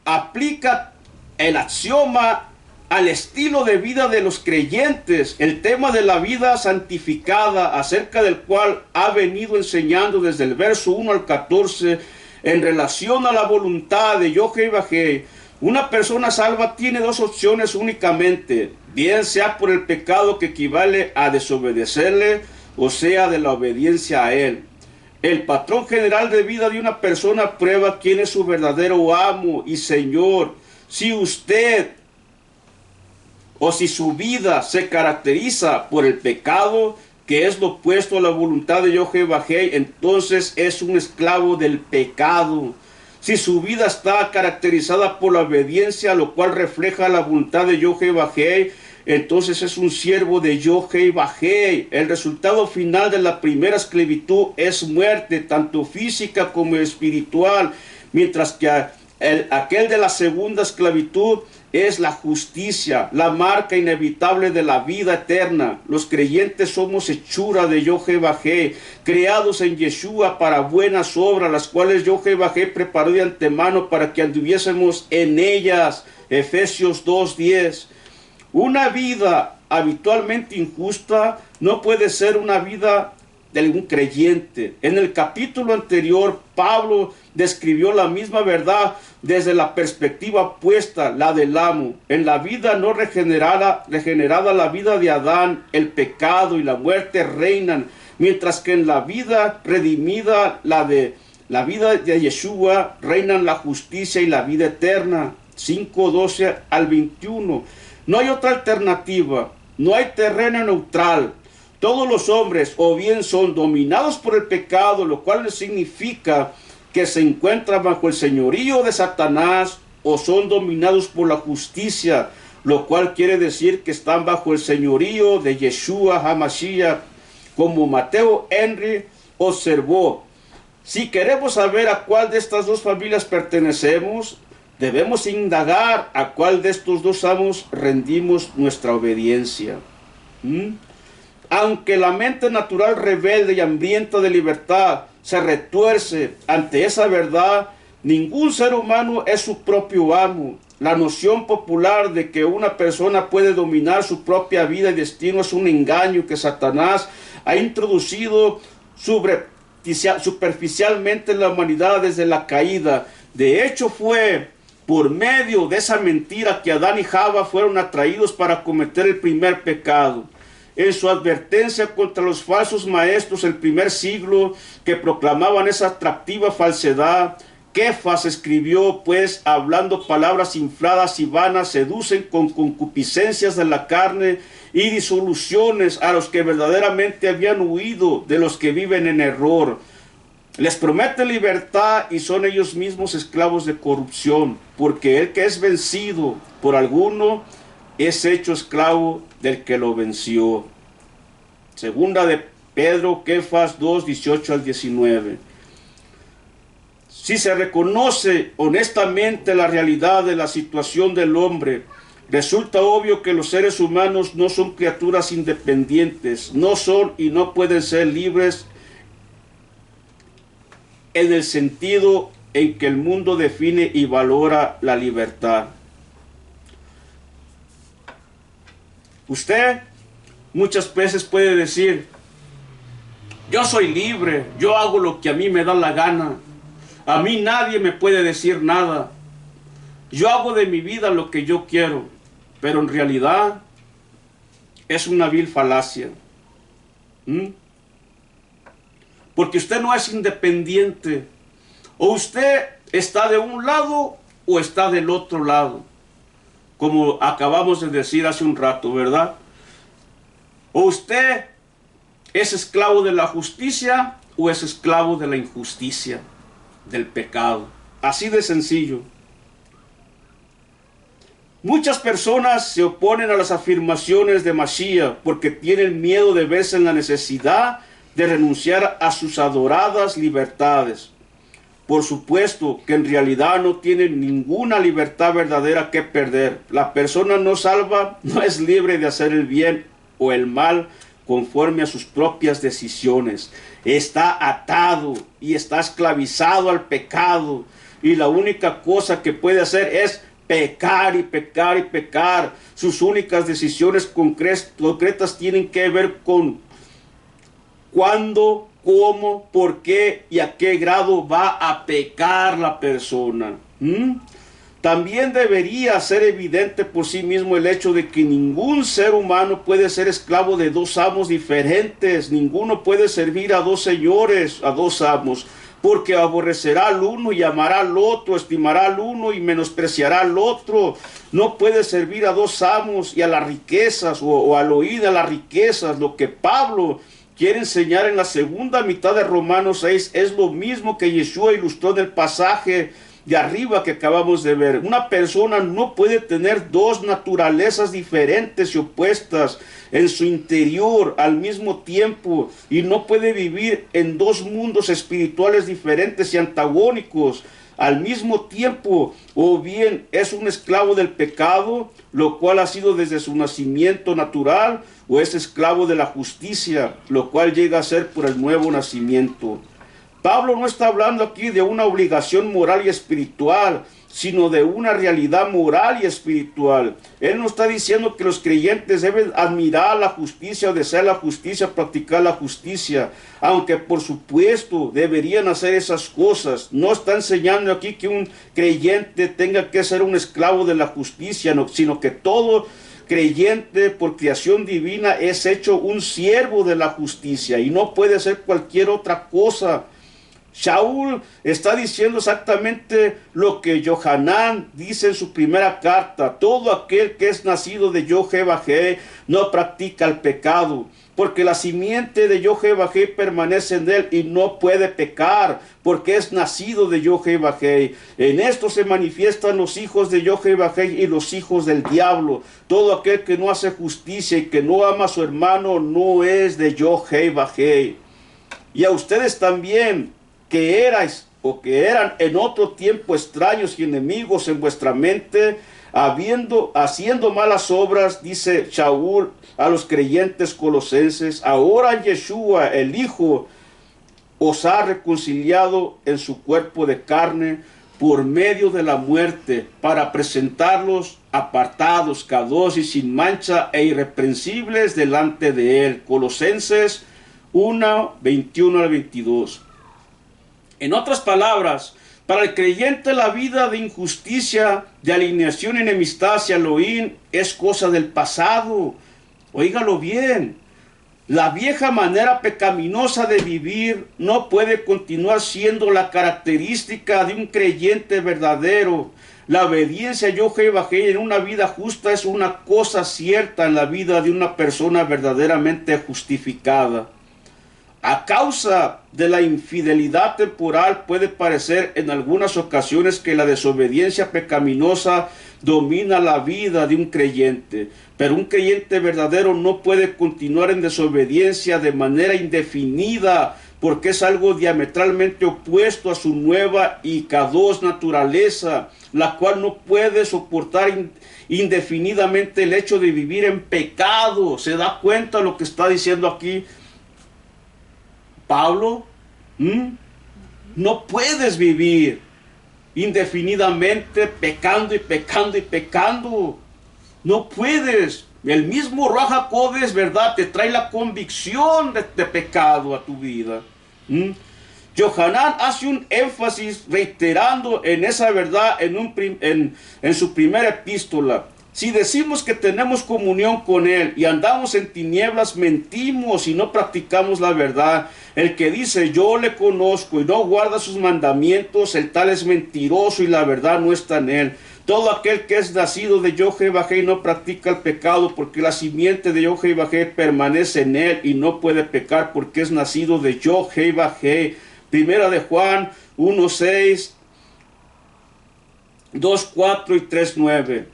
aplica el axioma al estilo de vida de los creyentes, el tema de la vida santificada, acerca del cual ha venido enseñando desde el verso 1 al 14, en relación a la voluntad de Yochai-Bajei. Una persona salva tiene dos opciones únicamente, bien sea por el pecado que equivale a desobedecerle, o sea, de la obediencia a Él. El patrón general de vida de una persona prueba quién es su verdadero amo y Señor. Si usted o si su vida se caracteriza por el pecado, que es lo opuesto a la voluntad de Yahweh, entonces es un esclavo del pecado. Si su vida está caracterizada por la obediencia, lo cual refleja la voluntad de Yahweh, entonces es un siervo de Yahweh. El resultado final de la primera esclavitud es muerte, tanto física como espiritual, mientras que aquel de la segunda esclavitud es la justicia, la marca inevitable de la vida eterna. Los creyentes somos hechura de Yahweh, creados en Yeshua para buenas obras, las cuales Yahweh preparó de antemano para que anduviésemos en ellas. Efesios 2:10. Una vida habitualmente injusta no puede ser una vida de un creyente. En el capítulo anterior, Pablo describió la misma verdad desde la perspectiva opuesta, la del amo. En la vida no regenerada, la vida de Adán, el pecado y la muerte reinan, mientras que en la vida redimida, la vida de Yeshua, reinan la justicia y la vida eterna. 5:12 al 21. No hay otra alternativa, no hay terreno neutral. Todos los hombres o bien son dominados por el pecado, lo cual significa que se encuentran bajo el señorío de Satanás, o son dominados por la justicia, lo cual quiere decir que están bajo el señorío de Yeshua HaMashiach, como Mateo Henry observó. Si queremos saber a cuál de estas dos familias pertenecemos, debemos indagar a cuál de estos dos amos rendimos nuestra obediencia. Aunque la mente natural rebelde y hambrienta de libertad se retuerce ante esa verdad, ningún ser humano es su propio amo. La noción popular de que una persona puede dominar su propia vida y destino es un engaño que Satanás ha introducido superficialmente en la humanidad desde la caída. De hecho, fue por medio de esa mentira que Adán y Java fueron atraídos para cometer el primer pecado. En su advertencia contra los falsos maestros del primer siglo que proclamaban esa atractiva falsedad, Kefas escribió, pues, hablando palabras infladas y vanas, seducen con concupiscencias de la carne y disoluciones a los que verdaderamente habían huido de los que viven en error. Les promete libertad y son ellos mismos esclavos de corrupción, porque el que es vencido por alguno es hecho esclavo del que lo venció. Segunda de Pedro, Kefas 2, 18 al 19. Si se reconoce honestamente la realidad de la situación del hombre, resulta obvio que los seres humanos no son criaturas independientes, no son y no pueden ser libres en el sentido en que el mundo define y valora la libertad. Usted muchas veces puede decir, yo soy libre, yo hago lo que a mí me da la gana, a mí nadie me puede decir nada, yo hago de mi vida lo que yo quiero, pero en realidad es una vil falacia. Porque usted no es independiente, o usted está de un lado o está del otro lado, como acabamos de decir hace un rato, ¿verdad? O usted es esclavo de la justicia o es esclavo de la injusticia, del pecado. Así de sencillo. Muchas personas se oponen a las afirmaciones de Mashiach porque tienen miedo de verse en la necesidad de renunciar a sus adoradas libertades. Por supuesto que en realidad no tienen ninguna libertad verdadera que perder. La persona no salva no es libre de hacer el bien o el mal conforme a sus propias decisiones. Está atado y está esclavizado al pecado. Y la única cosa que puede hacer es pecar y pecar y pecar. Sus únicas decisiones concretas tienen que ver con cuándo, cómo, por qué y a qué grado va a pecar la persona. También debería ser evidente por sí mismo el hecho de que ningún ser humano puede ser esclavo de dos amos diferentes. Ninguno puede servir a dos señores, a dos amos, porque aborrecerá al uno y amará al otro, estimará al uno y menospreciará al otro. No puede servir a dos amos y a las riquezas, o al oír a las riquezas. Lo que Pablo quiere enseñar en la segunda mitad de Romanos 6 es lo mismo que Yeshua ilustró en el pasaje de arriba que acabamos de ver. Una persona no puede tener dos naturalezas diferentes y opuestas en su interior al mismo tiempo, y no puede vivir en dos mundos espirituales diferentes y antagónicos al mismo tiempo. O bien es un esclavo del pecado, lo cual ha sido desde su nacimiento natural, o es esclavo de la justicia, lo cual llega a ser por el nuevo nacimiento. Pablo no está hablando aquí de una obligación moral y espiritual, sino de una realidad moral y espiritual. Él no está diciendo que los creyentes deben admirar la justicia o desear la justicia, practicar la justicia, aunque por supuesto deberían hacer esas cosas. No está enseñando aquí que un creyente tenga que ser un esclavo de la justicia, no, sino que todo creyente por creación divina es hecho un siervo de la justicia y no puede ser cualquier otra cosa. Shaul está diciendo exactamente lo que Johanán dice en su primera carta: todo aquel que es nacido de Yod-Heh-Vah-Heh no practica el pecado, porque la simiente de Yod-Heh-Vah-Heh permanece en él y no puede pecar, porque es nacido de Yod-Heh-Vah-Heh. En esto se manifiestan los hijos de Yod-Heh-Vah-Heh y los hijos del diablo. Todo aquel que no hace justicia y que no ama a su hermano no es de Yod-Heh-Vah-Heh. Y a ustedes también, que erais o que eran en otro tiempo extraños y enemigos en vuestra mente, haciendo malas obras, dice Shaul a los creyentes colosenses, ahora Yeshua, el Hijo, os ha reconciliado en su cuerpo de carne por medio de la muerte, para presentarlos apartados, kadosh y sin mancha e irreprensibles delante de él. Colosenses 1, 21 al 22. En otras palabras, para el creyente la vida de injusticia, de alineación y enemistad hacia Elohim es cosa del pasado. Óigalo bien. La vieja manera pecaminosa de vivir no puede continuar siendo la característica de un creyente verdadero. La obediencia a Yod-Heh-Vah-Heh en una vida justa es una cosa cierta en la vida de una persona verdaderamente justificada. A causa de la infidelidad temporal puede parecer en algunas ocasiones que la desobediencia pecaminosa domina la vida de un creyente, pero un creyente verdadero no puede continuar en desobediencia de manera indefinida, porque es algo diametralmente opuesto a su nueva y kadosh naturaleza, la cual no puede soportar indefinidamente el hecho de vivir en pecado. ¿Se da cuenta lo que está diciendo aquí Pablo? No puedes vivir indefinidamente pecando y pecando y pecando. No puedes. El mismo Ruach HaKodesh, ¿verdad?, te trae la convicción de pecado a tu vida. Johanán hace un énfasis reiterando en esa verdad en su primera epístola. Si decimos que tenemos comunión con Él y andamos en tinieblas, mentimos y no practicamos la verdad. El que dice yo le conozco y no guarda sus mandamientos, el tal es mentiroso y la verdad no está en él. Todo aquel que es nacido de Yod-Heh-Vah-Heh no practica el pecado, porque la simiente de Yod-Heh-Vah-Heh permanece en él y no puede pecar porque es nacido de Yod-Heh-Vah-Heh. Primera de Juan 1:6, 2:4 y 3:9.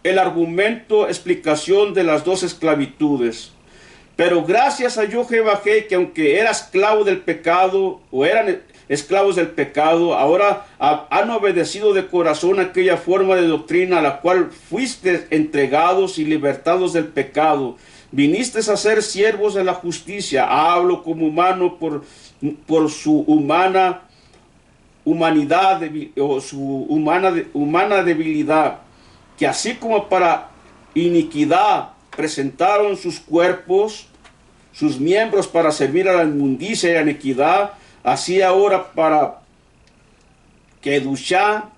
El argumento, explicación de las dos esclavitudes. Pero gracias a Yod-Heh-Vah-Heh, que aunque era esclavo del pecado, o eran esclavos del pecado, ahora han obedecido de corazón aquella forma de doctrina a la cual fuiste entregados y libertados del pecado. Viniste a ser siervos de la justicia. Hablo como humano por su humanidad o su humana debilidad, que así como para iniquidad presentaron sus cuerpos, sus miembros para servir a la inmundicia y a la iniquidad, así ahora para Kedushá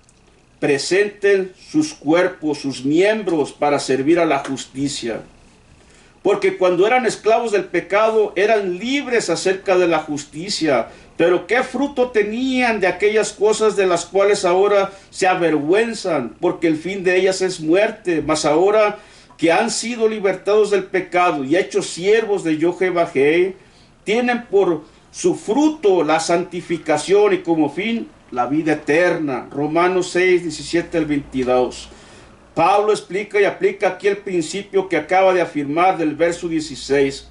presenten sus cuerpos, sus miembros para servir a la justicia. Porque cuando eran esclavos del pecado eran libres acerca de la justicia. Pero ¿qué fruto tenían de aquellas cosas de las cuales ahora se avergüenzan? Porque el fin de ellas es muerte. Mas ahora que han sido libertados del pecado y hechos siervos de Yahweh, tienen por su fruto la santificación y como fin la vida eterna. Romanos 6, 17 al 22. Pablo explica y aplica aquí el principio que acaba de afirmar del verso 16,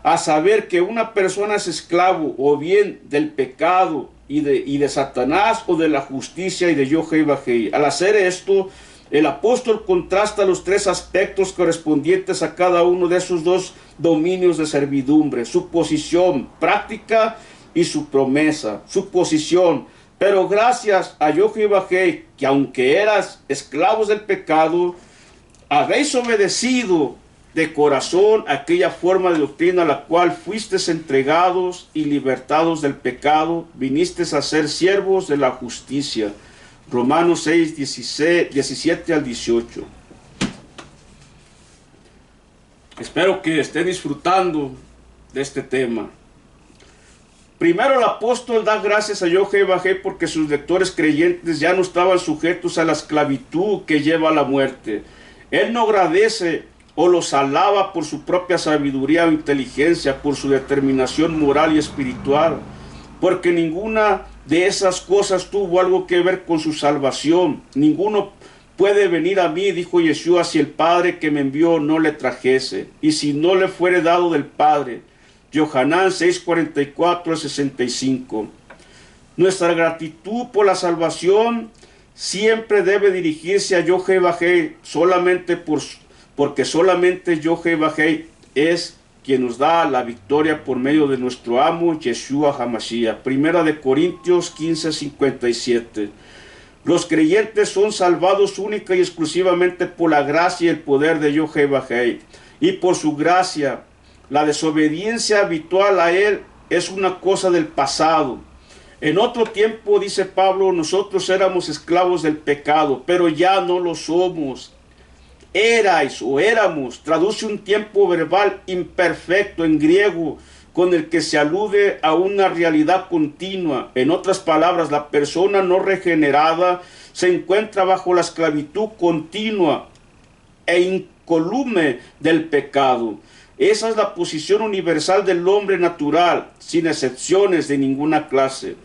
a saber que una persona es esclavo o bien del pecado y de Satanás o de la justicia y de Yahweh. Al hacer esto, el apóstol contrasta los tres aspectos correspondientes a cada uno de esos dos dominios de servidumbre, su posición práctica y su promesa, su posición. Pero gracias a Yahweh, que aunque eras esclavos del pecado, habéis obedecido de corazón aquella forma de doctrina a la cual fuisteis entregados y libertados del pecado, vinisteis a ser siervos de la justicia. Romanos 6, 17 al 18. Espero que esté disfrutando de este tema. Primero el apóstol da gracias a Yahweh porque sus lectores creyentes ya no estaban sujetos a la esclavitud que lleva a la muerte. Él no agradece o los alaba por su propia sabiduría o inteligencia, por su determinación moral y espiritual, porque ninguna de esas cosas tuvo algo que ver con su salvación. Ninguno puede venir a mí, dijo Yeshua, si el Padre que me envió no le trajese, y si no le fuere dado del Padre. Yohanan 6:44 al 65. Nuestra gratitud por la salvación siempre debe dirigirse a Yahweh porque solamente Yahweh es quien nos da la victoria por medio de nuestro amo Yeshua HaMashiach. Primera de Corintios 15:57. Los creyentes son salvados única y exclusivamente por la gracia y el poder de Yahweh, y por su gracia. La desobediencia habitual a él es una cosa del pasado. En otro tiempo, dice Pablo, nosotros éramos esclavos del pecado, pero ya no lo somos. Erais o éramos, traduce un tiempo verbal imperfecto en griego, con el que se alude a una realidad continua. En otras palabras, la persona no regenerada se encuentra bajo la esclavitud continua e incolume del pecado. Esa es la posición universal del hombre natural, sin excepciones de ninguna clase.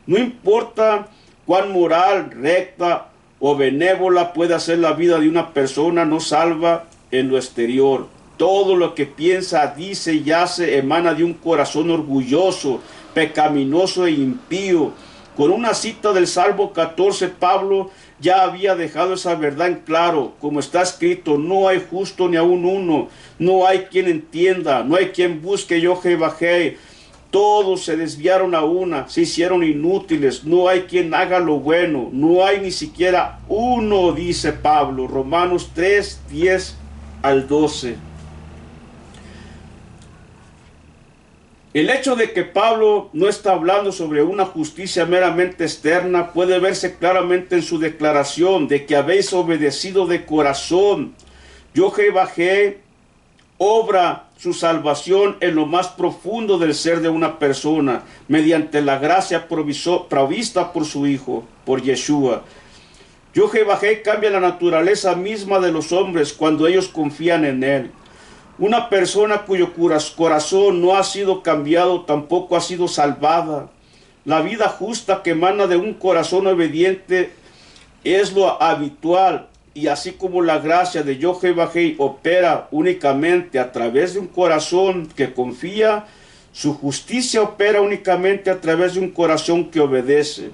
No importa cuán moral, recta o benévola pueda ser la vida de una persona no salva en lo exterior. Todo lo que piensa, dice y hace emana de un corazón orgulloso, pecaminoso e impío. Con una cita del Salmo 14, Pablo ya había dejado esa verdad en claro, como está escrito: no hay justo ni aun uno, no hay quien entienda, no hay quien busque Yahweh. Todos se desviaron a una, se hicieron inútiles, no hay quien haga lo bueno, no hay ni siquiera uno, dice Pablo. Romanos 3, 10 al 12. El hecho de que Pablo no está hablando sobre una justicia meramente externa puede verse claramente en su declaración de que habéis obedecido de corazón. Yahweh obra su salvación en lo más profundo del ser de una persona, mediante la gracia provista por su Hijo, por Yeshua. Yahweh cambia la naturaleza misma de los hombres cuando ellos confían en Él. Una persona cuyo corazón no ha sido cambiado tampoco ha sido salvada. La vida justa que emana de un corazón obediente es lo habitual, y así como la gracia de Yahweh opera únicamente a través de un corazón que confía, su justicia opera únicamente a través de un corazón que obedece.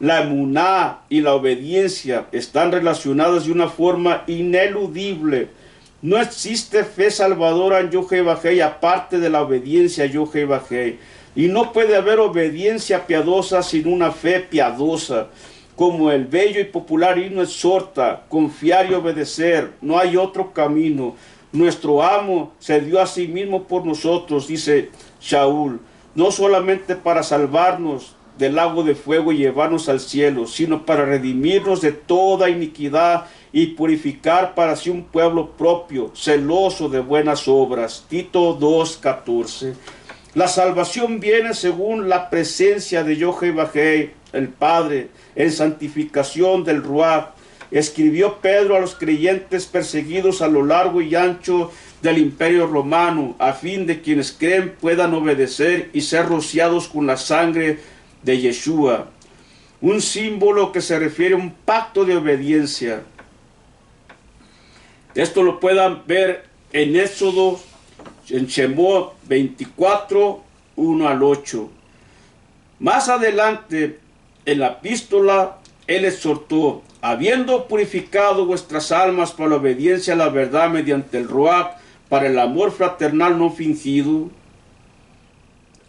La emuná y la obediencia están relacionadas de una forma ineludible. No existe fe salvadora en Yahweh aparte de la obediencia a Yahweh. Y no puede haber obediencia piadosa sin una fe piadosa. Como el bello y popular himno exhorta, confiar y obedecer, no hay otro camino. Nuestro amo se dio a sí mismo por nosotros, dice Shaul, no solamente para salvarnos del lago de fuego y llevarnos al cielo, sino para redimirnos de toda iniquidad y purificar para sí un pueblo propio, celoso de buenas obras. Tito 2:14. La salvación viene según la presencia de Yahweh, el Padre, en santificación del Ruach. Escribió Pedro a los creyentes perseguidos a lo largo y ancho del Imperio Romano, a fin de quienes creen puedan obedecer y ser rociados con la sangre de Yeshua. Un símbolo que se refiere a un pacto de obediencia. Esto lo puedan ver en Éxodo, en Shemot 24, 1 al 8. Más adelante, en la epístola, él exhortó: habiendo purificado vuestras almas para la obediencia a la verdad mediante el Ruach, para el amor fraternal no fingido,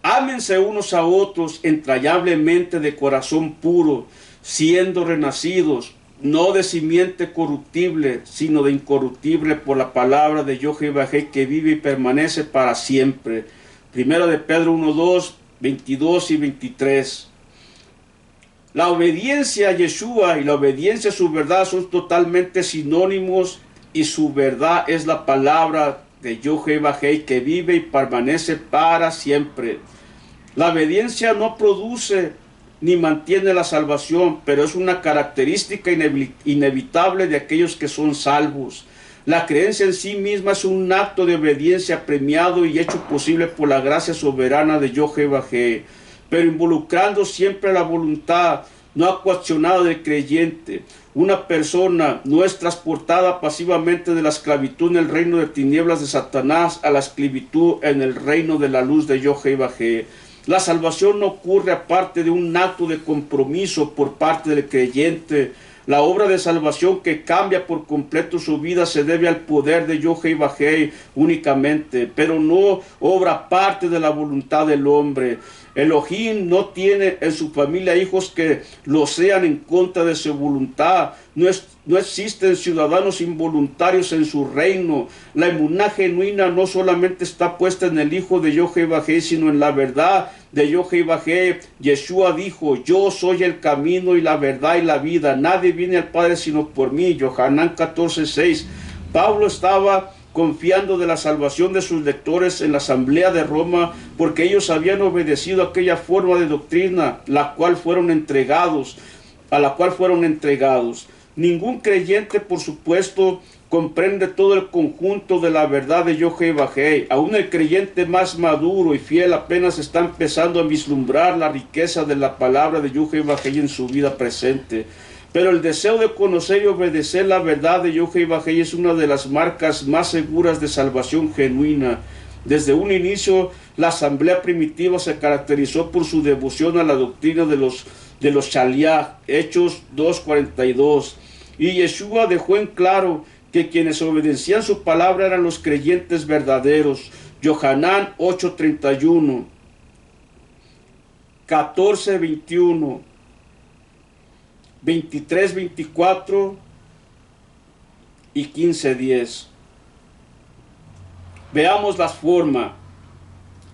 ámense unos a otros entrañablemente de corazón puro, siendo renacidos, no de simiente corruptible, sino de incorruptible por la palabra de Yahweh que vive y permanece para siempre. Primera de Pedro 1:2, 22 y 23. La obediencia a Yeshua y la obediencia a su verdad son totalmente sinónimos, y su verdad es la palabra de Yahweh que vive y permanece para siempre. La obediencia no produce ni mantiene la salvación, pero es una característica inevitable de aquellos que son salvos. La creencia en sí misma es un acto de obediencia premiado y hecho posible por la gracia soberana de Yahweh, pero involucrando siempre la voluntad no coaccionada del creyente. Una persona no es transportada pasivamente de la esclavitud en el reino de tinieblas de Satanás a la esclavitud en el reino de la luz de Yahweh. La salvación no ocurre aparte de un acto de compromiso por parte del creyente. La obra de salvación que cambia por completo su vida se debe al poder de Yahweh únicamente, pero no obra parte de la voluntad del hombre. Elohim no tiene en su familia hijos que lo sean en contra de su voluntad. No existen ciudadanos involuntarios en su reino. La emuná genuina no solamente está puesta en el Hijo de Yahweh, sino en la verdad de Yahweh. Yeshua dijo: yo soy el camino y la verdad y la vida. Nadie viene al Padre sino por mí. Yohanan 14:6. Pablo estaba confiando de la salvación de sus lectores en la asamblea de Roma, porque ellos habían obedecido aquella forma de doctrina a la cual fueron entregados. Ningún creyente, por supuesto, comprende todo el conjunto de la verdad de Yahweh. Aún el creyente más maduro y fiel apenas está empezando a vislumbrar la riqueza de la palabra de Yahweh en su vida presente. Pero el deseo de conocer y obedecer la verdad de Yahweh es una de las marcas más seguras de salvación genuina. Desde un inicio, la asamblea primitiva se caracterizó por su devoción a la doctrina de los Shaliach, Hechos 2:42. Y Yeshua dejó en claro que quienes obedecían su palabra eran los creyentes verdaderos. Yohanan 8:31, 14:21, 23:24 y 15:10. Veamos las formas.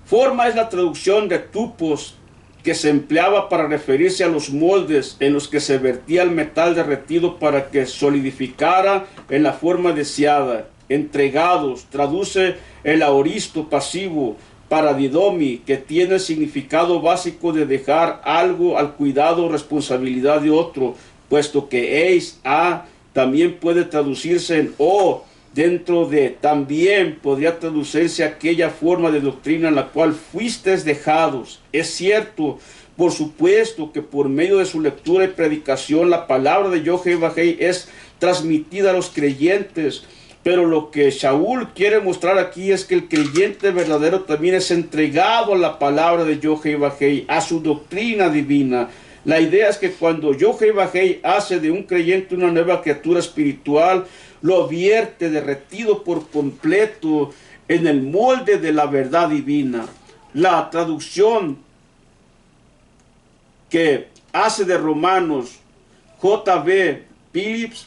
Forma es la traducción de tupos que se empleaba para referirse a los moldes en los que se vertía el metal derretido para que solidificara en la forma deseada. Entregados traduce el aoristo pasivo, paradidomi, que tiene el significado básico de dejar algo al cuidado o responsabilidad de otro, puesto que eis a también puede traducirse en o, dentro de, también podría traducirse aquella forma de doctrina en la cual fuisteis dejados. Es cierto, por supuesto, que por medio de su lectura y predicación la palabra de Yahweh es transmitida a los creyentes, pero lo que Shaul quiere mostrar aquí es que el creyente verdadero también es entregado a la palabra de Yahweh, a su doctrina divina. La idea es que cuando Yahweh hace de un creyente una nueva criatura espiritual, lo vierte derretido por completo en el molde de la verdad divina. La traducción que hace de Romanos J.B. Phillips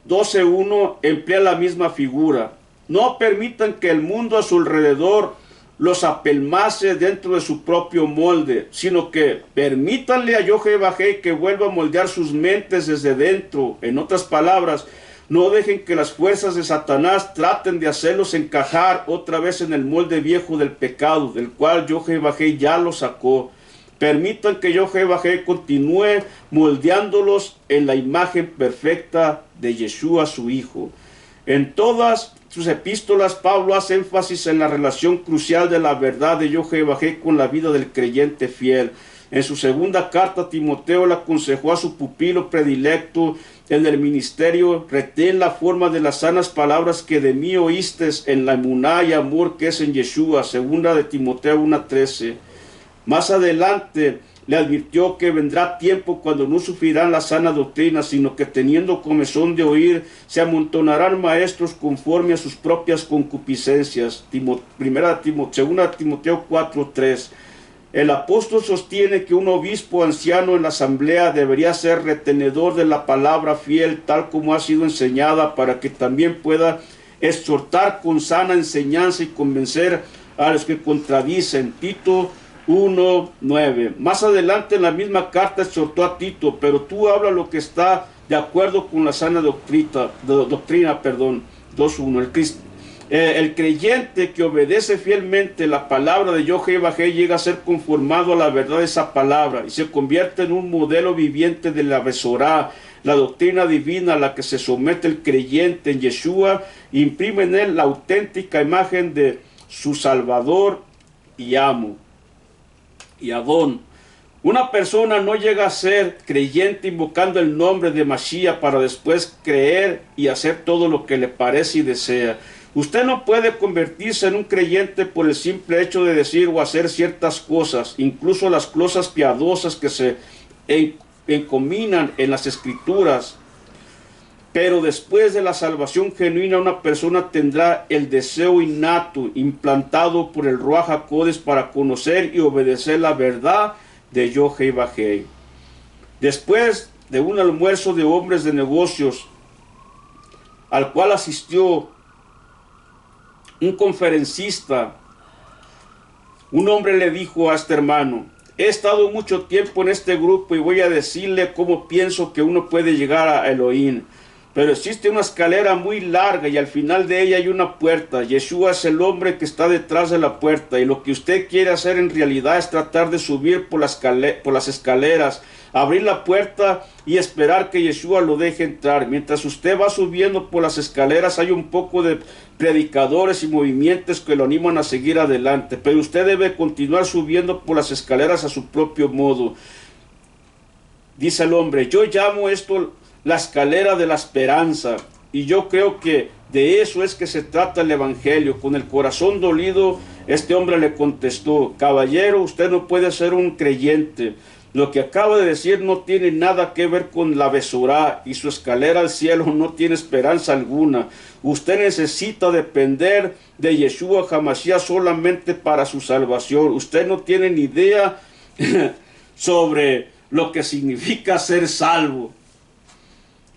12:1 emplea la misma figura. No permitan que el mundo a su alrededor los apelmace dentro de su propio molde, sino que permítanle a Yohevahé que vuelva a moldear sus mentes desde dentro. En otras palabras, no dejen que las fuerzas de Satanás traten de hacerlos encajar otra vez en el molde viejo del pecado, del cual Yohevahé ya los sacó. Permitan que Yohevahé continúe moldeándolos en la imagen perfecta de Yeshua, su Hijo. En todas sus epístolas, Pablo hace énfasis en la relación crucial de la verdad de Yohevahé con la vida del creyente fiel. En su segunda carta a Timoteo le aconsejó a su pupilo predilecto en el ministerio: retén la forma de las sanas palabras que de mí oíste en la emuná y amor que es en Yeshua. Segunda de Timoteo 1:13. Más adelante le advirtió que vendrá tiempo cuando no sufrirán la sana doctrina, sino que teniendo comezón de oír, se amontonarán maestros conforme a sus propias concupiscencias. Segunda de Timoteo 4:3. El apóstol sostiene que un obispo anciano en la asamblea debería ser retenedor de la palabra fiel, tal como ha sido enseñada, para que también pueda exhortar con sana enseñanza y convencer a los que contradicen. Tito 1:9. Más adelante en la misma carta exhortó a Tito: pero tú habla lo que está de acuerdo con la sana doctrina. 2:1. El creyente que obedece fielmente la palabra de Yohevahé llega a ser conformado a la verdad de esa palabra y se convierte en un modelo viviente de la Besorá, la doctrina divina a la que se somete el creyente en Yeshua. Imprime en él la auténtica imagen de su Salvador y amo y Adón. Una persona no llega a ser creyente invocando el nombre de Mashiach para después creer y hacer todo lo que le parece y desea. Usted no puede convertirse en un creyente por el simple hecho de decir o hacer ciertas cosas, incluso las cosas piadosas que se encominan en las Escrituras. Pero después de la salvación genuina, una persona tendrá el deseo innato, implantado por el Ruach HaKodesh, para conocer y obedecer la verdad de Yohevahé. Después de un almuerzo de hombres de negocios al cual asistió un conferencista, un hombre le dijo a este hermano: he estado mucho tiempo en este grupo y voy a decirle cómo pienso que uno puede llegar a Elohim. Pero existe una escalera muy larga y al final de ella hay una puerta. Yeshua es el hombre que está detrás de la puerta, y lo que usted quiere hacer en realidad es tratar de subir por las escaleras, abrir la puerta y esperar que Yeshua lo deje entrar. Mientras usted va subiendo por las escaleras, hay un poco de predicadores y movimientos que lo animan a seguir adelante, pero usted debe continuar subiendo por las escaleras a su propio modo. Dice el hombre: yo llamo esto la escalera de la esperanza, y yo creo que de eso es que se trata el Evangelio. Con el corazón dolido, este hombre le contestó: caballero, usted no puede ser un creyente. Lo que acaba de decir no tiene nada que ver con la Besorá, y su escalera al cielo no tiene esperanza alguna. Usted necesita depender de Yeshua HaMashiach solamente para su salvación. Usted no tiene ni idea sobre lo que significa ser salvo.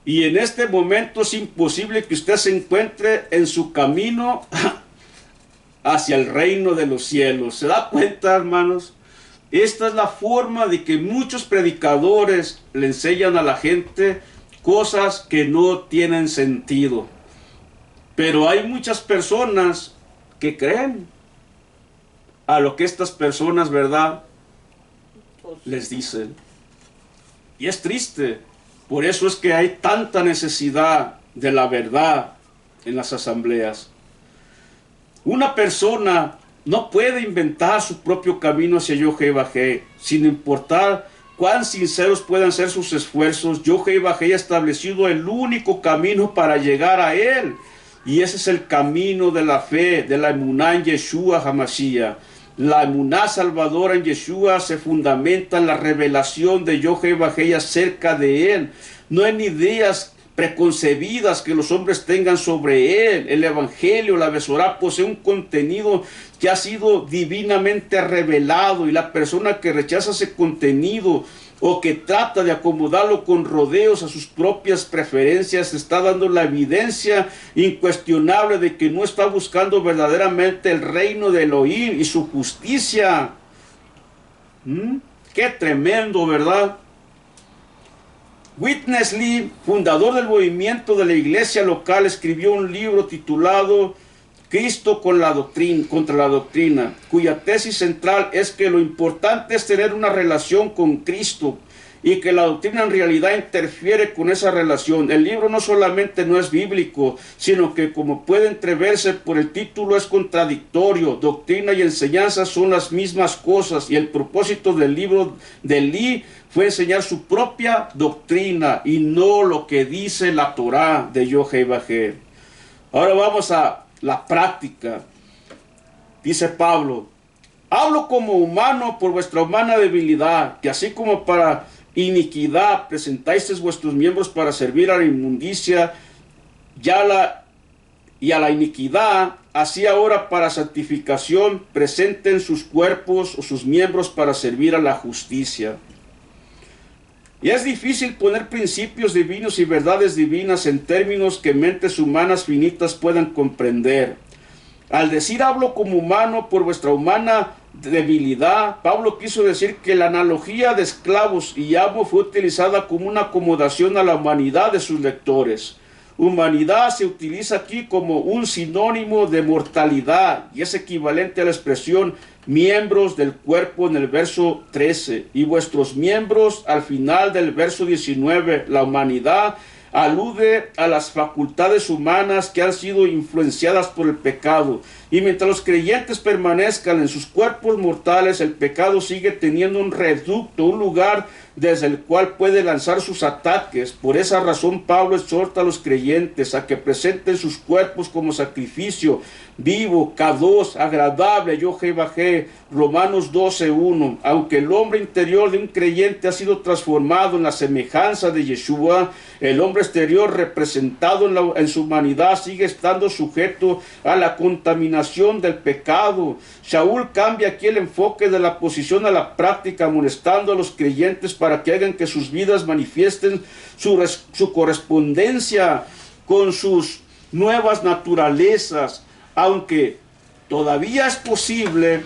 Y en este momento es imposible que usted se encuentre en su camino hacia el reino de los cielos. ¿Se da cuenta, hermanos? Esta es la forma de que muchos predicadores le enseñan a la gente cosas que no tienen sentido. Pero hay muchas personas que creen a lo que estas personas, ¿verdad?, les dicen. Y es triste. Por eso es que hay tanta necesidad de la verdad en las asambleas. Una persona no puede inventar su propio camino hacia Yohevahé, sin importar cuán sinceros puedan ser sus esfuerzos. Yohevahé ha establecido el único camino para llegar a él, y ese es el camino de la fe, de la emuná en Yeshua HaMashiach. La emuná salvadora en Yeshua se fundamenta en la revelación de Yohevahé acerca de él, no en ideas preconcebidas que los hombres tengan sobre él. El Evangelio, la Besorá, posee un contenido que ha sido divinamente revelado, y la persona que rechaza ese contenido o que trata de acomodarlo con rodeos a sus propias preferencias, está dando la evidencia incuestionable de que no está buscando verdaderamente el reino de Elohim y su justicia. Qué tremendo, ¿verdad? Witness Lee, fundador del movimiento de la iglesia local, escribió un libro titulado Cristo contra la doctrina, cuya tesis central es que lo importante es tener una relación con Cristo y que la doctrina en realidad interfiere con esa relación. El libro no solamente no es bíblico, sino que, como puede entreverse por el título, es contradictorio. Doctrina y enseñanza son las mismas cosas, y el propósito del libro de Lee fue enseñar su propia doctrina y no lo que dice la Torá de Yohei. Ahora vamos a la práctica. Dice Pablo: hablo como humano por vuestra humana debilidad, que así como para iniquidad presentáis vuestros miembros para servir a la inmundicia y a la iniquidad, así ahora para santificación presenten sus cuerpos o sus miembros para servir a la justicia. Y es difícil poner principios divinos y verdades divinas en términos que mentes humanas finitas puedan comprender. Al decir hablo como humano por vuestra humana debilidad, Pablo quiso decir que la analogía de esclavos y amo fue utilizada como una acomodación a la humanidad de sus lectores. Humanidad se utiliza aquí como un sinónimo de mortalidad y es equivalente a la expresión miembros del cuerpo en el verso 13 y vuestros miembros al final del verso 19. La humanidad alude a las facultades humanas que han sido influenciadas por el pecado. Y mientras los creyentes permanezcan en sus cuerpos mortales, el pecado sigue teniendo un reducto, un lugar desde el cual puede lanzar sus ataques. Por esa razón Pablo exhorta a los creyentes a que presenten sus cuerpos como sacrificio vivo, kadosh, agradable, Yohei. Romanos 12:1. Aunque el hombre interior de un creyente ha sido transformado en la semejanza de Yeshua, el hombre exterior representado en su humanidad sigue estando sujeto a la contaminación del pecado. Shaul cambia aquí el enfoque de la posición a la práctica, amonestando a los creyentes para que hagan que sus vidas manifiesten su correspondencia con sus nuevas naturalezas. Aunque todavía es posible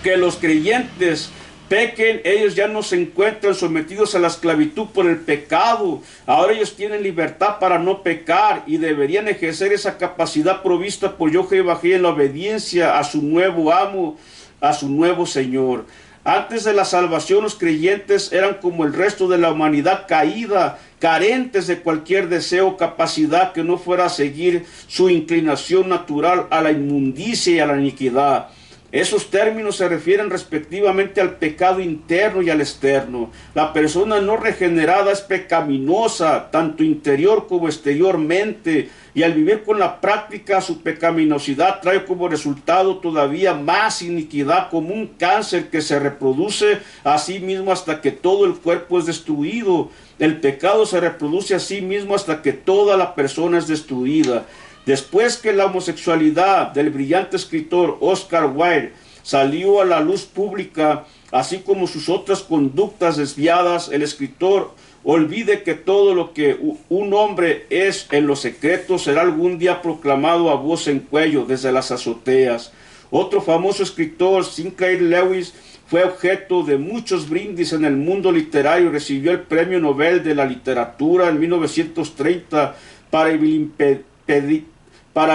que los creyentes pequen, ellos ya no se encuentran sometidos a la esclavitud por el pecado. Ahora ellos tienen libertad para no pecar y deberían ejercer esa capacidad provista por Yohei en la obediencia a su nuevo amo, a su nuevo Señor. Antes de la salvación, los creyentes eran como el resto de la humanidad caída, carentes de cualquier deseo o capacidad que no fuera a seguir su inclinación natural a la inmundicia y a la iniquidad. Esos términos se refieren respectivamente al pecado interno y al externo. La persona no regenerada es pecaminosa, tanto interior como exteriormente, y al vivir con la práctica su pecaminosidad trae como resultado todavía más iniquidad, como un cáncer que se reproduce a sí mismo hasta que todo el cuerpo es destruido. El pecado se reproduce a sí mismo hasta que toda la persona es destruida. Después que la homosexualidad del brillante escritor Oscar Wilde salió a la luz pública, así como sus otras conductas desviadas, el escritor olvide que todo lo que un hombre es en lo secreto será algún día proclamado a voz en cuello desde las azoteas. Otro famoso escritor, Sinclair Lewis, fue objeto de muchos brindis en el mundo literario y recibió el Premio Nobel de la Literatura en 1930 para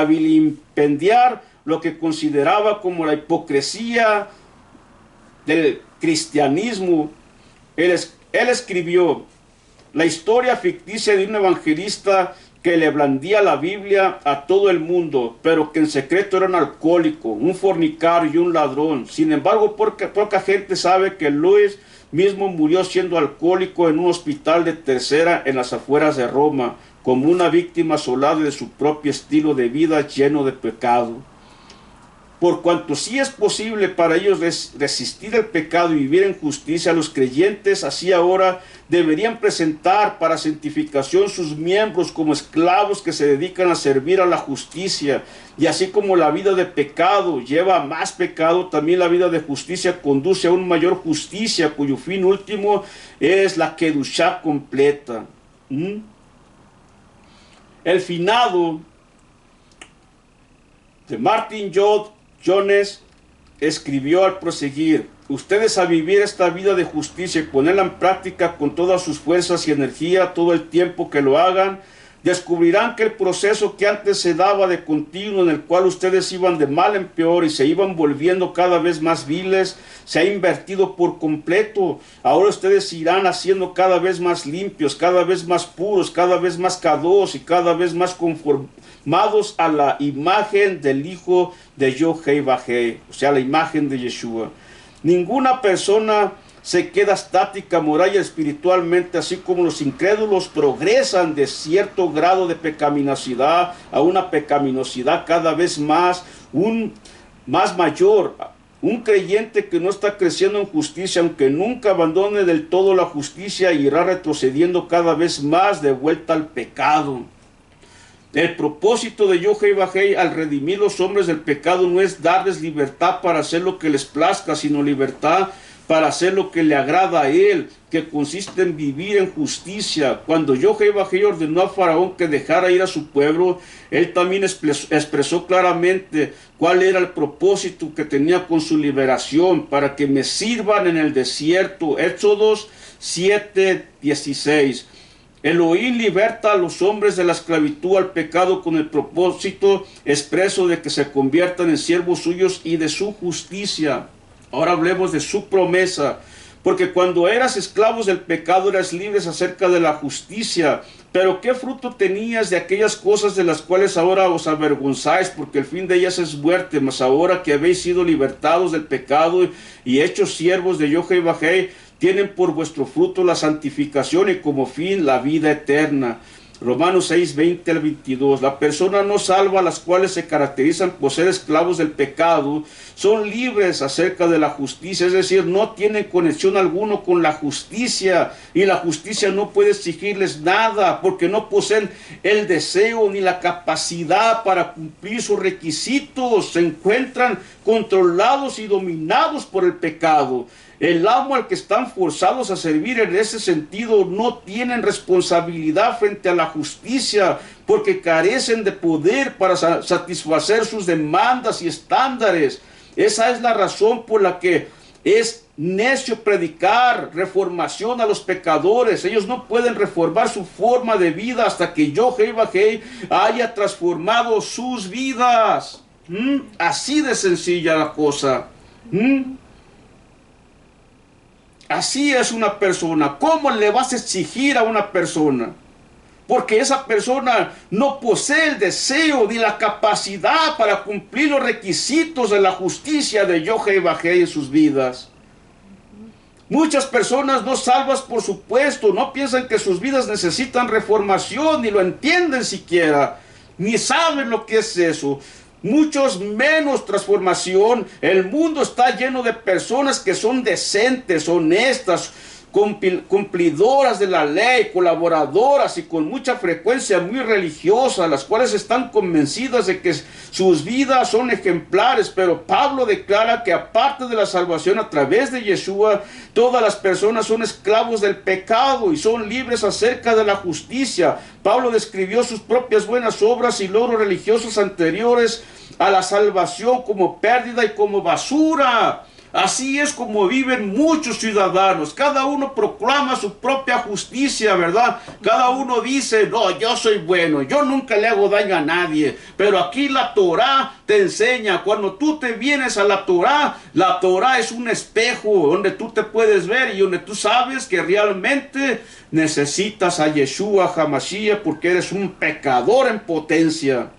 vilipendiar lo que consideraba como la hipocresía del cristianismo. Él escribió: la historia ficticia de un evangelista que le blandía la Biblia a todo el mundo, pero que en secreto era un alcohólico, un fornicario y un ladrón. Sin embargo, poca gente sabe que Luis mismo murió siendo alcohólico en un hospital de tercera en las afueras de Roma, como una víctima asolada de su propio estilo de vida lleno de pecado. Por cuanto sí es posible para ellos resistir el pecado y vivir en justicia, los creyentes así ahora deberían presentar para santificación sus miembros como esclavos que se dedican a servir a la justicia. Y así como la vida de pecado lleva a más pecado, también la vida de justicia conduce a una mayor justicia, cuyo fin último es la kedushá completa. El finado de Martin Lloyd Jones escribió al proseguir: ustedes, a vivir esta vida de justicia y ponerla en práctica con todas sus fuerzas y energía todo el tiempo que lo hagan, descubrirán que el proceso que antes se daba de continuo, en el cual ustedes iban de mal en peor y se iban volviendo cada vez más viles, se ha invertido por completo. Ahora ustedes irán haciendo cada vez más limpios, cada vez más puros, cada vez más kadosh y cada vez más conformados a la imagen del Hijo de Yod-Heh-Vah-Heh, o sea, la imagen de Yeshua. Ninguna persona se queda estática moral y espiritualmente, así como los incrédulos progresan de cierto grado de pecaminosidad a una pecaminosidad cada vez más mayor. Un creyente que no está creciendo en justicia, aunque nunca abandone del todo la justicia, irá retrocediendo cada vez más de vuelta al pecado. El propósito de Yod-Heh-Vah-Heh al redimir los hombres del pecado no es darles libertad para hacer lo que les plazca, sino libertad para hacer lo que le agrada a él, que consiste en vivir en justicia. Cuando Yod-Heh-Vah-Heh ordenó a Faraón que dejara ir a su pueblo, él también expresó claramente cuál era el propósito que tenía con su liberación: para que me sirvan en el desierto. Éxodos 7:16. Elohim liberta a los hombres de la esclavitud al pecado con el propósito expreso de que se conviertan en siervos suyos y de su justicia. Ahora hablemos de su promesa. Porque cuando eras esclavos del pecado eras libres acerca de la justicia. Pero ¿qué fruto tenías de aquellas cosas de las cuales ahora os avergonzáis? Porque el fin de ellas es muerte. Mas ahora que habéis sido libertados del pecado y hechos siervos de Yod-Heh-Vah-Heh, tienen por vuestro fruto la santificación y como fin la vida eterna. Romanos 6:20-22. La persona no salva, las cuales se caracterizan por ser esclavos del pecado, son libres acerca de la justicia, es decir, no tienen conexión alguno con la justicia, y la justicia no puede exigirles nada, porque no poseen el deseo ni la capacidad para cumplir sus requisitos. Se encuentran controlados y dominados por el pecado. El amo al que están forzados a servir en ese sentido no tienen responsabilidad frente a la justicia, porque carecen de poder para satisfacer sus demandas y estándares. Esa es la razón por la que es necio predicar reformación a los pecadores. Ellos no pueden reformar su forma de vida hasta que Yod-Heh-Vah-Heh haya transformado sus vidas. Así de sencilla la cosa. Así es una persona. ¿Cómo le vas a exigir a una persona? Porque esa persona no posee el deseo ni la capacidad para cumplir los requisitos de la justicia de Yod-Heh-Vah-Heh en sus vidas. Muchas personas no salvas, por supuesto, no piensan que sus vidas necesitan reformación, ni lo entienden siquiera, ni saben lo que es eso. Muchos menos transformación. El mundo está lleno de personas que son decentes, honestas, cumplidoras de la ley, colaboradoras y con mucha frecuencia muy religiosas, las cuales están convencidas de que sus vidas son ejemplares. Pero Pablo declara que aparte de la salvación a través de Yeshua, todas las personas son esclavos del pecado y son libres acerca de la justicia. Pablo describió sus propias buenas obras y logros religiosos anteriores a la salvación como pérdida y como basura. Así es como viven muchos ciudadanos. Cada uno proclama su propia justicia, ¿verdad? Cada uno dice: no, yo soy bueno, yo nunca le hago daño a nadie. Pero aquí la Torah te enseña, cuando tú te vienes a la Torah es un espejo donde tú te puedes ver y donde tú sabes que realmente necesitas a Yeshua HaMashiach, porque eres un pecador en potencia.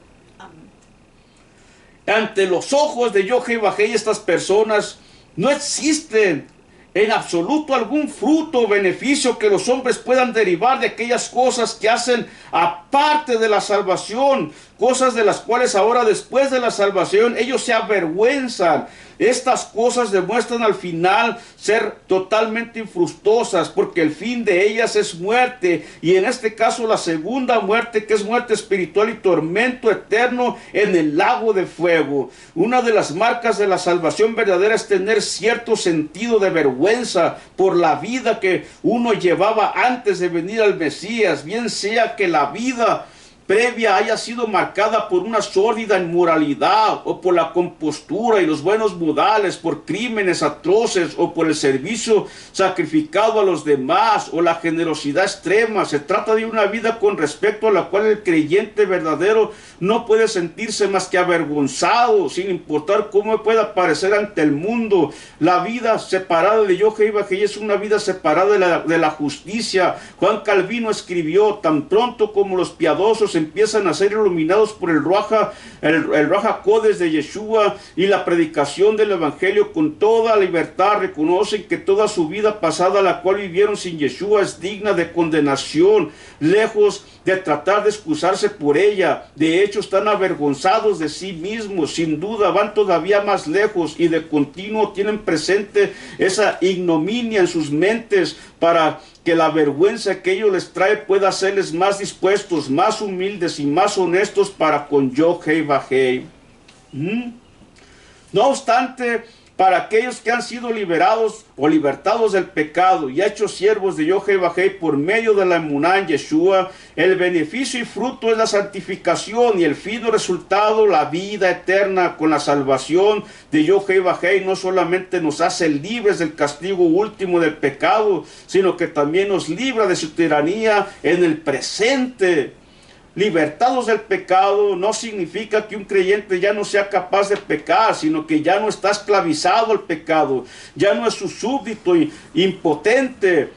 Ante los ojos de Yod-Heh-Vah-Heh, estas personas no existen en absoluto algún fruto o beneficio que los hombres puedan derivar de aquellas cosas que hacen aparte de la salvación, cosas de las cuales ahora después de la salvación ellos se avergüenzan. Estas cosas demuestran al final ser totalmente infructuosas, porque el fin de ellas es muerte, y en este caso la segunda muerte, que es muerte espiritual y tormento eterno en el lago de fuego. Una de las marcas de la salvación verdadera es tener cierto sentido de vergüenza por la vida que uno llevaba antes de venir al Mesías, bien sea que la vida previa haya sido marcada por una sórdida inmoralidad, o por la compostura y los buenos modales, por crímenes atroces, o por el servicio sacrificado a los demás, o la generosidad extrema. Se trata de una vida con respecto a la cual el creyente verdadero no puede sentirse más que avergonzado, sin importar cómo pueda parecer ante el mundo. La vida separada de Yohei es una vida separada de la justicia. Juan Calvino escribió: tan pronto como los piadosos empiezan a ser iluminados por el Ruach Codes de Yeshua y la predicación del Evangelio con toda libertad, reconocen que toda su vida pasada, la cual vivieron sin Yeshua, es digna de condenación, lejos de tratar de excusarse por ella. De hecho, están avergonzados de sí mismos. Sin duda van todavía más lejos, y de continuo tienen presente esa ignominia en sus mentes, para que la vergüenza que ellos les trae pueda hacerles más dispuestos, más humildes y más honestos para con Yohei. No obstante, para aquellos que han sido liberados o libertados del pecado y hechos siervos de Yohei por medio de la emuná en Yeshua, el beneficio y fruto es la santificación, y el fin o resultado, la vida eterna. Con la salvación de Yohei no solamente nos hace libres del castigo último del pecado, sino que también nos libra de su tiranía en el presente. Libertados del pecado no significa que un creyente ya no sea capaz de pecar, sino que ya no está esclavizado al pecado, ya no es su súbdito impotente.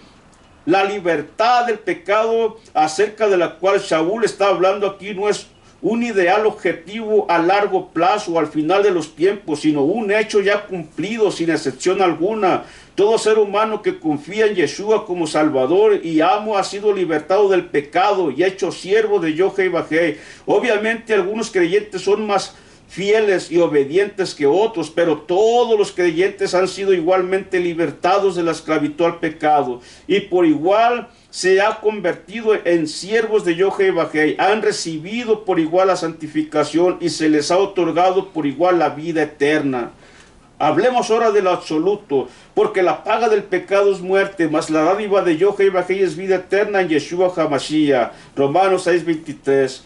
La libertad del pecado, acerca de la cual Shaul está hablando aquí, no es un ideal objetivo a largo plazo o al final de los tiempos, sino un hecho ya cumplido sin excepción alguna. Todo ser humano que confía en Yeshua como Salvador y amo ha sido libertado del pecado y hecho siervo de Yohei. Obviamente algunos creyentes son más fieles y obedientes que otros, pero todos los creyentes han sido igualmente libertados de la esclavitud al pecado, y por igual se ha convertido en siervos de Yohei. Han recibido por igual la santificación y se les ha otorgado por igual la vida eterna. Hablemos ahora de lo absoluto, porque la paga del pecado es muerte, mas la dádiva de Yohei es vida eterna en Yeshua HaMashiach. Romanos 6:23.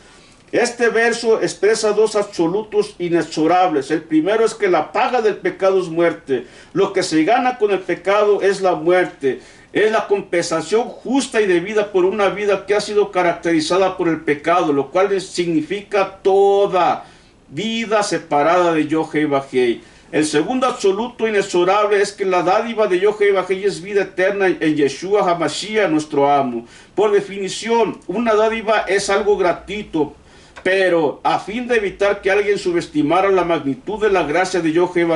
Este verso expresa dos absolutos inexorables. El primero es que la paga del pecado es muerte. Lo que se gana con el pecado es la muerte. Es la compensación justa y debida por una vida que ha sido caracterizada por el pecado, lo cual significa toda vida separada de Yohei. El segundo absoluto inexorable es que la dádiva de Yohei es vida eterna en Yeshua HaMashiach, nuestro amo. Por definición, una dádiva es algo gratuito, pero a fin de evitar que alguien subestimara la magnitud de la gracia de Yohei,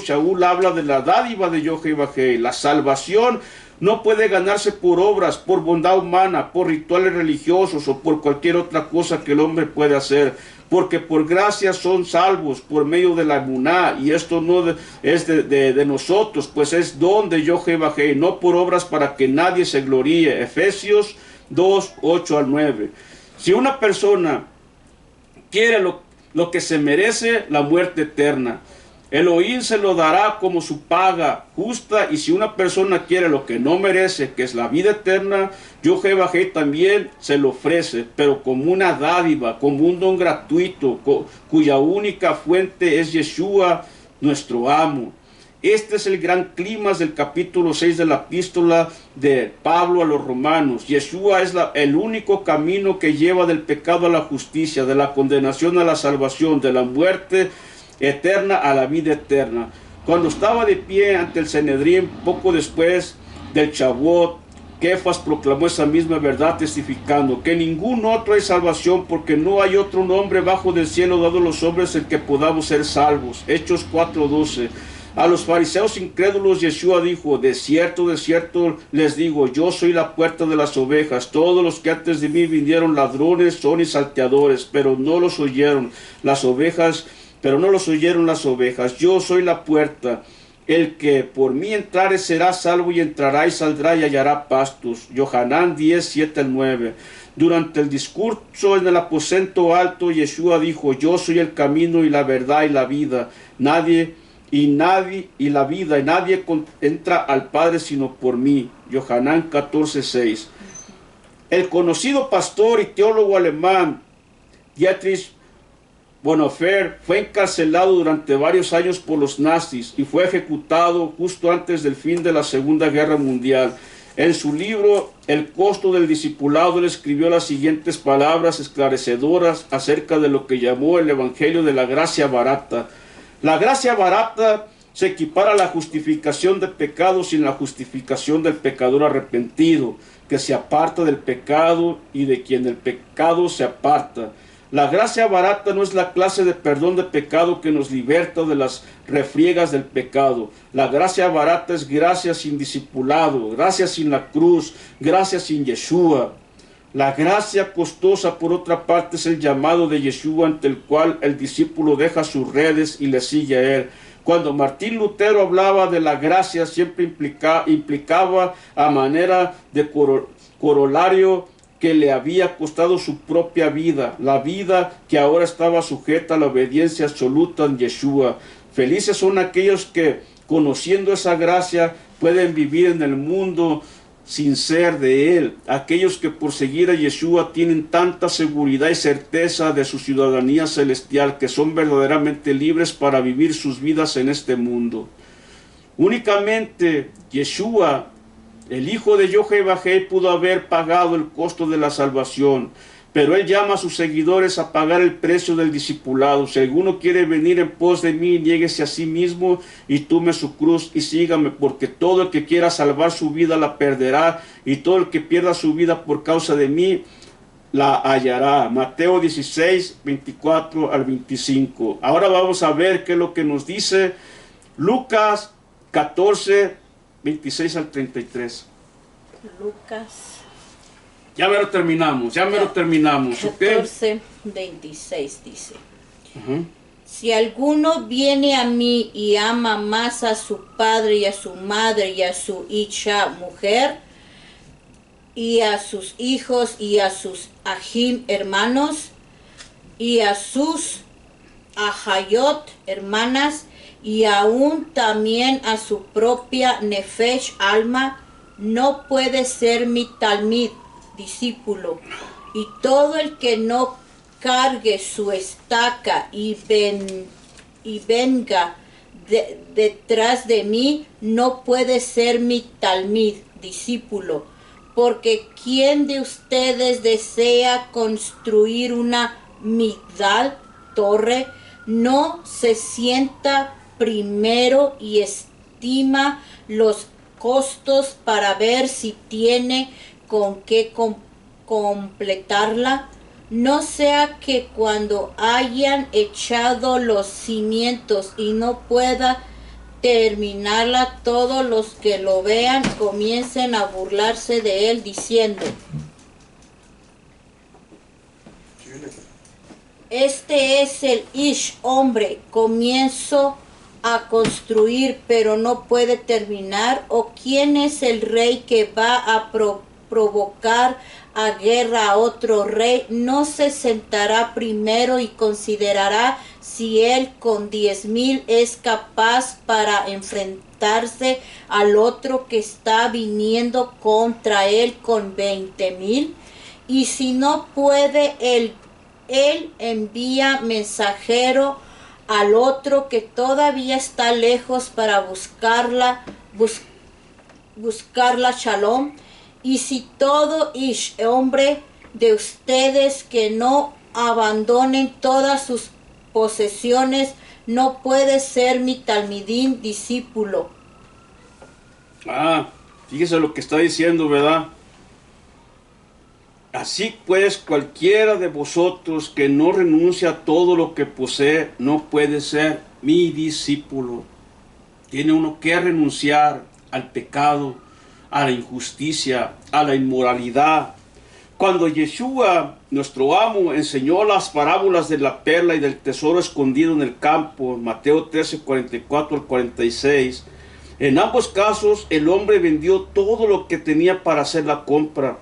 Shaul habla de la dádiva de Yohei. La salvación no puede ganarse por obras, por bondad humana, por rituales religiosos o por cualquier otra cosa que el hombre puede hacer, porque por gracia son salvos por medio de la emuná, y esto no es de nosotros, pues es don de Yohei, no por obras para que nadie se gloríe. Efesios 2:8-9. Si una persona quiere lo que se merece, la muerte eterna, Elohim se lo dará como su paga justa, y si una persona quiere lo que no merece, que es la vida eterna, Yohei también se lo ofrece, pero como una dádiva, como un don gratuito, cuya única fuente es Yeshua, nuestro amo. Este es el gran clímax del capítulo 6 de la epístola de Pablo a los romanos. Yeshua es el único camino que lleva del pecado a la justicia, de la condenación a la salvación, de la muerte eterna a la vida eterna. Cuando estaba de pie ante el Sanedrín, poco después del Shavuot, Kefas proclamó esa misma verdad, testificando que ningún otro hay salvación, porque no hay otro nombre bajo del cielo dado a los hombres en que podamos ser salvos. Hechos 4:12. A los fariseos incrédulos Yeshua dijo, de cierto les digo, yo soy la puerta de las ovejas. Todos los que antes de mí vinieron ladrones son y salteadores, pero no los oyeron las ovejas. Yo soy la puerta. El que por mí entrare será salvo y entrará y saldrá y hallará pastos. Yohanan 10, 7 al 9. Durante el discurso en el aposento alto, Yeshua dijo, yo soy el camino y la verdad y la vida. Nadie entra al Padre sino por mí. Yohanan 14, 6. El conocido pastor y teólogo alemán Dietrich Bonhoeffer fue encarcelado durante varios años por los nazis y fue ejecutado justo antes del fin de la Segunda Guerra Mundial. En su libro El costo del discipulado, él escribió las siguientes palabras esclarecedoras acerca de lo que llamó el Evangelio de la gracia barata. La gracia barata se equipara a la justificación de pecados sin la justificación del pecador arrepentido, que se aparta del pecado y de quien el pecado se aparta. La gracia barata no es la clase de perdón de pecado que nos liberta de las refriegas del pecado. La gracia barata es gracia sin discipulado, gracia sin la cruz, gracia sin Yeshua. La gracia costosa, por otra parte, es el llamado de Yeshua ante el cual el discípulo deja sus redes y le sigue a él. Cuando Martín Lutero hablaba de la gracia, siempre implicaba a manera de corolario que le había costado su propia vida, la vida que ahora estaba sujeta a la obediencia absoluta en Yeshua. Felices son aquellos que, conociendo esa gracia, pueden vivir en el mundo sin ser de él. Aquellos que por seguir a Yeshua tienen tanta seguridad y certeza de su ciudadanía celestial que son verdaderamente libres para vivir sus vidas en este mundo. Únicamente Yeshua, el hijo de Yohei, pudo haber pagado el costo de la salvación, pero él llama a sus seguidores a pagar el precio del discipulado. Si alguno quiere venir en pos de mí, niéguese a sí mismo y tome su cruz y sígame, porque todo el que quiera salvar su vida la perderá, y todo el que pierda su vida por causa de mí la hallará. Mateo 16, 24 al 25. Ahora vamos a ver qué es lo que nos dice Lucas 14, 26 al 33. Lucas Ya me lo terminamos. 14, 26 dice. Si alguno viene a mí y ama más a su padre y a su madre y a su isha mujer y a sus hijos y a sus ajim hermanos y a sus ajayot hermanas y aún también a su propia nefesh alma, no puede ser mi talmid, discípulo. Y todo el que no cargue su estaca y venga detrás de mí, no puede ser mi talmid, discípulo. Porque ¿quién de ustedes desea construir una migdal, torre, no se sienta primero y estima los costos para ver si tiene con qué completarla? No sea que cuando hayan echado los cimientos y no pueda terminarla, todos los que lo vean comiencen a burlarse de él diciendo: este es el Ish, hombre, comienzo a construir pero no puede terminar. ¿O quién es el rey que va a provocar a guerra a otro rey? No se sentará primero y considerará si él con 10,000 es capaz para enfrentarse al otro que está viniendo contra él con 20,000. Y si no puede, él envía mensajero al otro que todavía está lejos para buscarla shalom. Y si todo Ish, hombre de ustedes, que no abandonen todas sus posesiones, no puede ser mi talmidín, discípulo. Fíjese lo que está diciendo, ¿verdad? Así pues, cualquiera de vosotros que no renuncia a todo lo que posee, no puede ser mi discípulo. Tiene uno que renunciar al pecado, a la injusticia, a la inmoralidad. Cuando Yeshua, nuestro amo, enseñó las parábolas de la perla y del tesoro escondido en el campo, Mateo 13, 44 al 46, en ambos casos el hombre vendió todo lo que tenía para hacer la compra.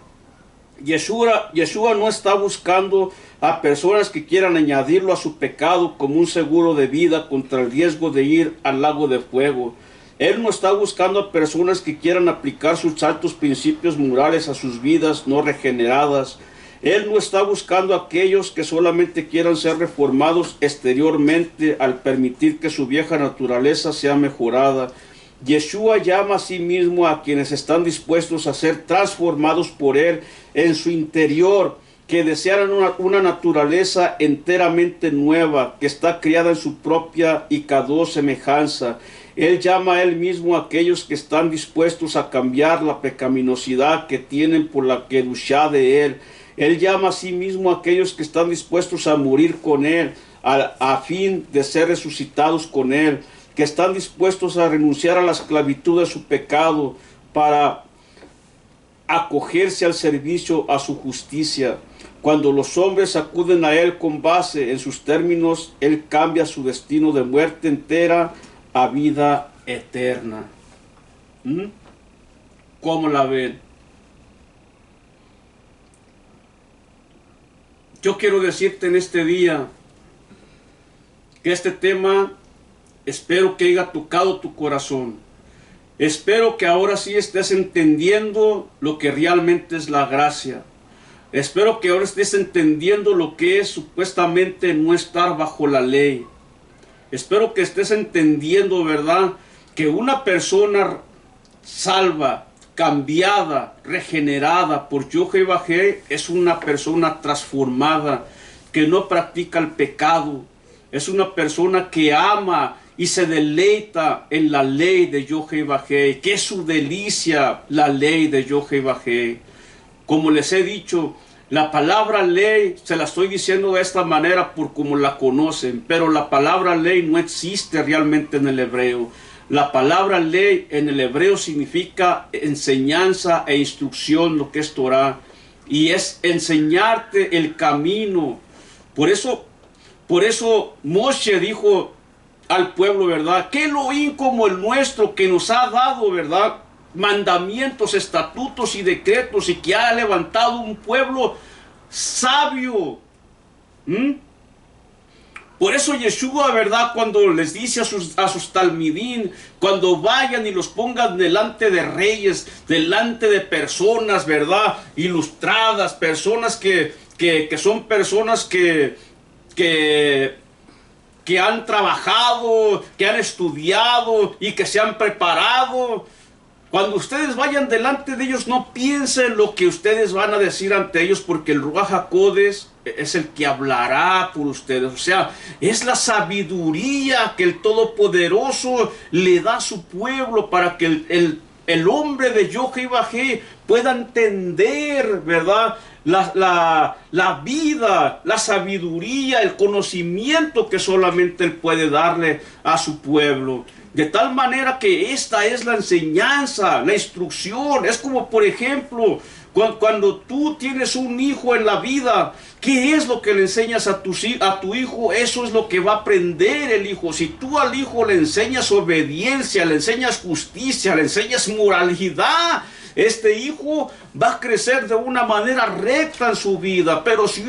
Yeshua no está buscando a personas que quieran añadirlo a su pecado como un seguro de vida contra el riesgo de ir al lago de fuego. Él no está buscando a personas que quieran aplicar sus altos principios morales a sus vidas no regeneradas. Él no está buscando a aquellos que solamente quieran ser reformados exteriormente al permitir que su vieja naturaleza sea mejorada. Yeshua llama a sí mismo a quienes están dispuestos a ser transformados por Él en su interior, que desearan una naturaleza enteramente nueva, que está criada en su propia y kadosh semejanza. Él llama a Él mismo a aquellos que están dispuestos a cambiar la pecaminosidad que tienen por la kedushá de Él. Él llama a sí mismo a aquellos que están dispuestos a morir con Él, a fin de ser resucitados con Él, que están dispuestos a renunciar a la esclavitud de su pecado para acogerse al servicio a su justicia. Cuando los hombres acuden a Él con base en sus términos, Él cambia su destino de muerte entera a vida eterna. ¿Cómo la ven? Yo quiero decirte en este día que este tema espero que haya tocado tu corazón. Espero que ahora sí estés entendiendo lo que realmente es la gracia. Espero que ahora estés entendiendo lo que es supuestamente no estar bajo la ley. Espero que estés entendiendo, ¿verdad?, que una persona salva, cambiada, regenerada por Jehová es una persona transformada, que no practica el pecado. Es una persona que ama y se deleita en la ley de Jehová, que es su delicia la ley de Jehová. Como les he dicho, la palabra ley se la estoy diciendo de esta manera por como la conocen, pero la palabra ley no existe realmente en el hebreo. La palabra ley en el hebreo significa enseñanza e instrucción, lo que es Torah, y es enseñarte el camino. Por eso Moshe dijo al pueblo, ¿verdad?, que Elohim como el nuestro, que nos ha dado, ¿verdad?, mandamientos, estatutos y decretos, y que ha levantado un pueblo sabio. Por eso Yeshua, ¿verdad?, cuando les dice a sus talmidín, cuando vayan y los pongan delante de reyes, delante de personas, ¿verdad?, ilustradas, personas que son personas que han trabajado, que han estudiado y que se han preparado. Cuando ustedes vayan delante de ellos, no piensen lo que ustedes van a decir ante ellos, porque el Ruach HaKodesh es el que hablará por ustedes. O sea, es la sabiduría que el Todopoderoso le da a su pueblo para que el hombre de Jehová pueda entender, ¿verdad?, la vida, la sabiduría, el conocimiento que solamente Él puede darle a su pueblo. De tal manera que esta es la enseñanza, la instrucción. Es como, por ejemplo, cuando tú tienes un hijo en la vida, ¿qué es lo que le enseñas a tu hijo? Eso es lo que va a aprender el hijo. Si tú al hijo le enseñas obediencia, le enseñas justicia, le enseñas moralidad, este hijo va a crecer de una manera recta en su vida. Pero si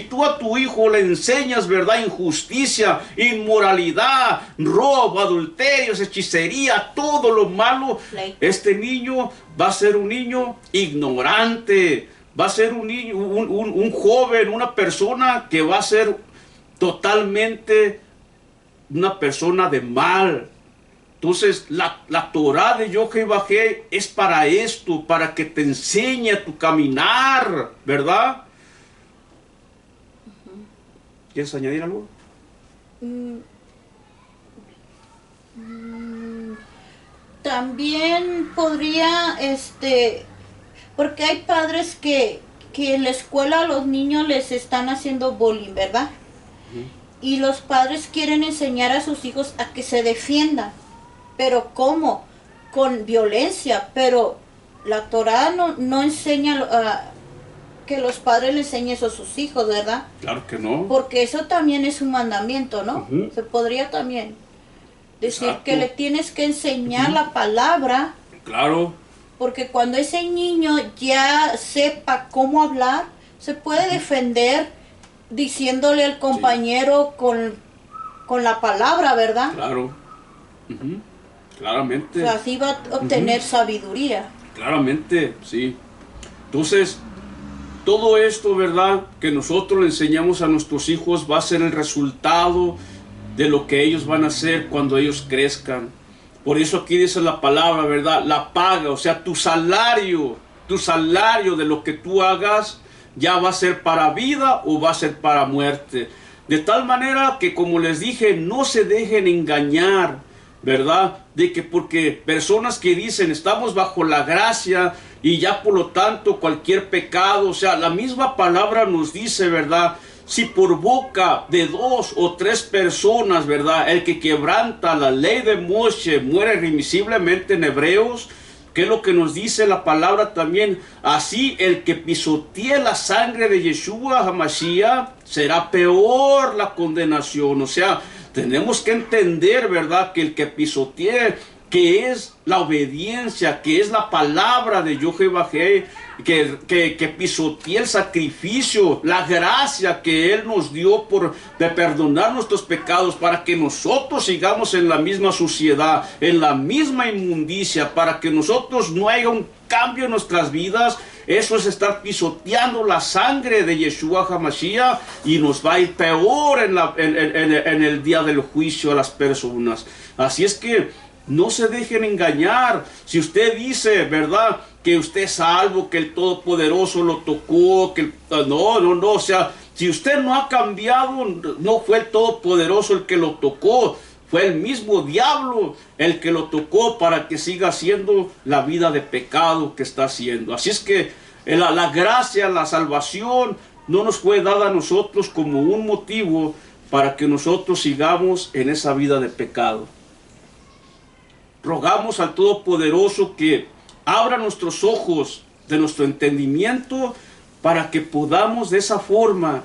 tú a tu hijo le enseñas, ¿verdad?, injusticia, inmoralidad, robo, adulterios, hechicería, todo lo malo, este niño va a ser un niño ignorante, va a ser un niño, un joven, una persona que va a ser totalmente una persona de mal. Entonces, la Torah de Jehová es para esto, para que te enseñe a tu caminar, ¿verdad? ¿Quieres añadir algo? También podría, porque hay padres que en la escuela a los niños les están haciendo bullying, ¿verdad? Y los padres quieren enseñar a sus hijos a que se defiendan. Pero ¿cómo? Con violencia, pero la Torá no enseña que los padres le enseñen eso a sus hijos, ¿verdad? Claro que no. Porque eso también es un mandamiento, ¿no? Se podría también decir que le tienes que enseñar la palabra. Claro. Porque cuando ese niño ya sepa cómo hablar, se puede defender diciéndole al compañero con la palabra, ¿verdad? Claro. Claramente. O sea, así va a obtener sabiduría. Claramente, sí. Entonces, todo esto, ¿verdad?, que nosotros le enseñamos a nuestros hijos va a ser el resultado de lo que ellos van a hacer cuando ellos crezcan. Por eso aquí dice la palabra, ¿verdad? La paga, o sea, tu salario de lo que tú hagas ya va a ser para vida o va a ser para muerte. De tal manera que, como les dije, no se dejen engañar, ¿verdad? De que porque personas que dicen estamos bajo la gracia y ya por lo tanto cualquier pecado, o sea, la misma palabra nos dice, ¿verdad? Si por boca de 2 o 3 personas, ¿verdad?, el que quebranta la ley de Moshe muere irremisiblemente en Hebreos, ¿qué es lo que nos dice la palabra también? Así el que pisotee la sangre de Yeshua HaMashiach será peor la condenación. O sea, tenemos que entender, ¿verdad?, que el que pisotee, que es la obediencia, que es la palabra de Yohevahé, que pisotee el sacrificio, la gracia que Él nos dio de perdonar nuestros pecados para que nosotros sigamos en la misma suciedad, en la misma inmundicia, para que nosotros no haya un cambio en nuestras vidas. Eso es estar pisoteando la sangre de Yeshua HaMashiach y nos va a ir peor en el día del juicio a las personas. Así es que no se dejen engañar. Si usted dice, ¿verdad?, que usted es salvo, que el Todopoderoso lo tocó, que no, o sea, si usted no ha cambiado, no fue el Todopoderoso el que lo tocó, fue el mismo diablo el que lo tocó para que siga haciendo la vida de pecado que está haciendo. Así es que la gracia, la salvación no nos fue dada a nosotros como un motivo para que nosotros sigamos en esa vida de pecado. Rogamos al Todopoderoso que abra nuestros ojos de nuestro entendimiento para que podamos de esa forma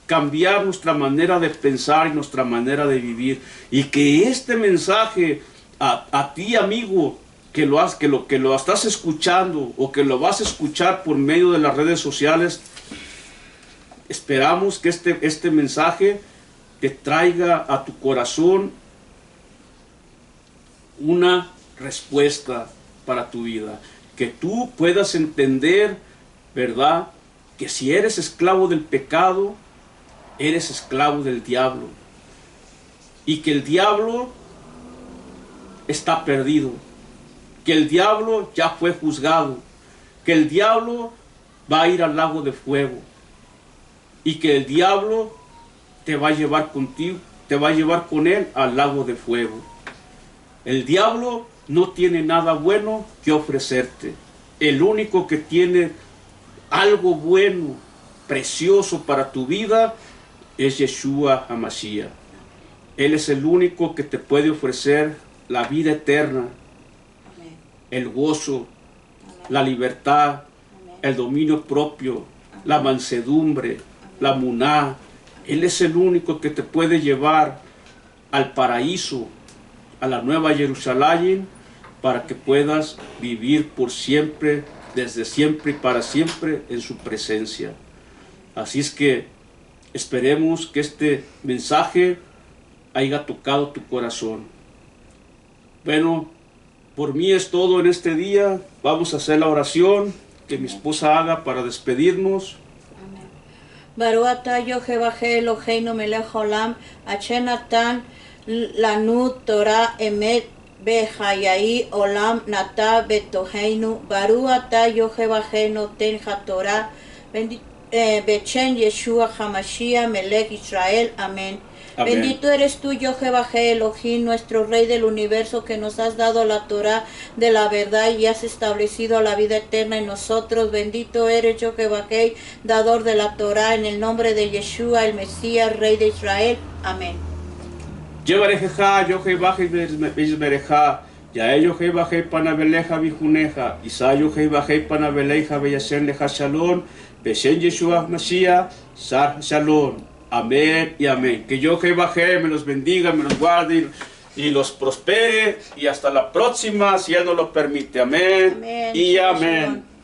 cambiar nuestra manera de pensar y nuestra manera de vivir. Y que este mensaje a ti, amigo, que lo estás escuchando o que lo vas a escuchar por medio de las redes sociales, esperamos que este mensaje te traiga a tu corazón una respuesta para tu vida, que tú puedas entender, ¿verdad?, que si eres esclavo del pecado, eres esclavo del diablo, y que el diablo está perdido, que el diablo ya fue juzgado, que el diablo va a ir al lago de fuego, y que el diablo te va a llevar contigo, te va a llevar con él al lago de fuego. El diablo no tiene nada bueno que ofrecerte. El único que tiene algo bueno, precioso para tu vida, es Yeshua HaMashiach. Él es el único que te puede ofrecer la vida eterna, el gozo, la libertad, el dominio propio, la mansedumbre, la muná. Él es el único que te puede llevar al paraíso, a la nueva Jerusalén, para que puedas vivir por siempre, desde siempre y para siempre en su presencia. Así es que esperemos que este mensaje haya tocado tu corazón. Bueno, por mí es todo en este día. Vamos a hacer la oración que mi esposa haga para despedirnos. Baruch atah Yohevahé Eloheinu melech haolam, asher natan lanu Torah emet behayai olam nata betoheinu. Baruch atah Yohevahé noten haTorah Bechen Yeshua HaMashiach Melech Israel. Amén. Amén. Bendito eres tú, Yohevahé Elohim, nuestro Rey del universo, que nos has dado la Torah de la verdad y has establecido la vida eterna en nosotros. Bendito eres, Yohevahé, dador de la Torah, en el nombre de Yeshua, el Mesías, Rey de Israel. Amén. Llevareja, yo que baje bereja. Ya ellos que bajé panabeleja vijuneja. Isayo que bajé panabeleja beyasen leja shalom. Besen Yeshua Mashiach, sar shalom. Amén y amén. Que yo que bajé me los bendiga, me los guarde y los prospere. Y hasta la próxima, si Él nos lo permite. Amén, Amén. y Shalom, amén. shalom.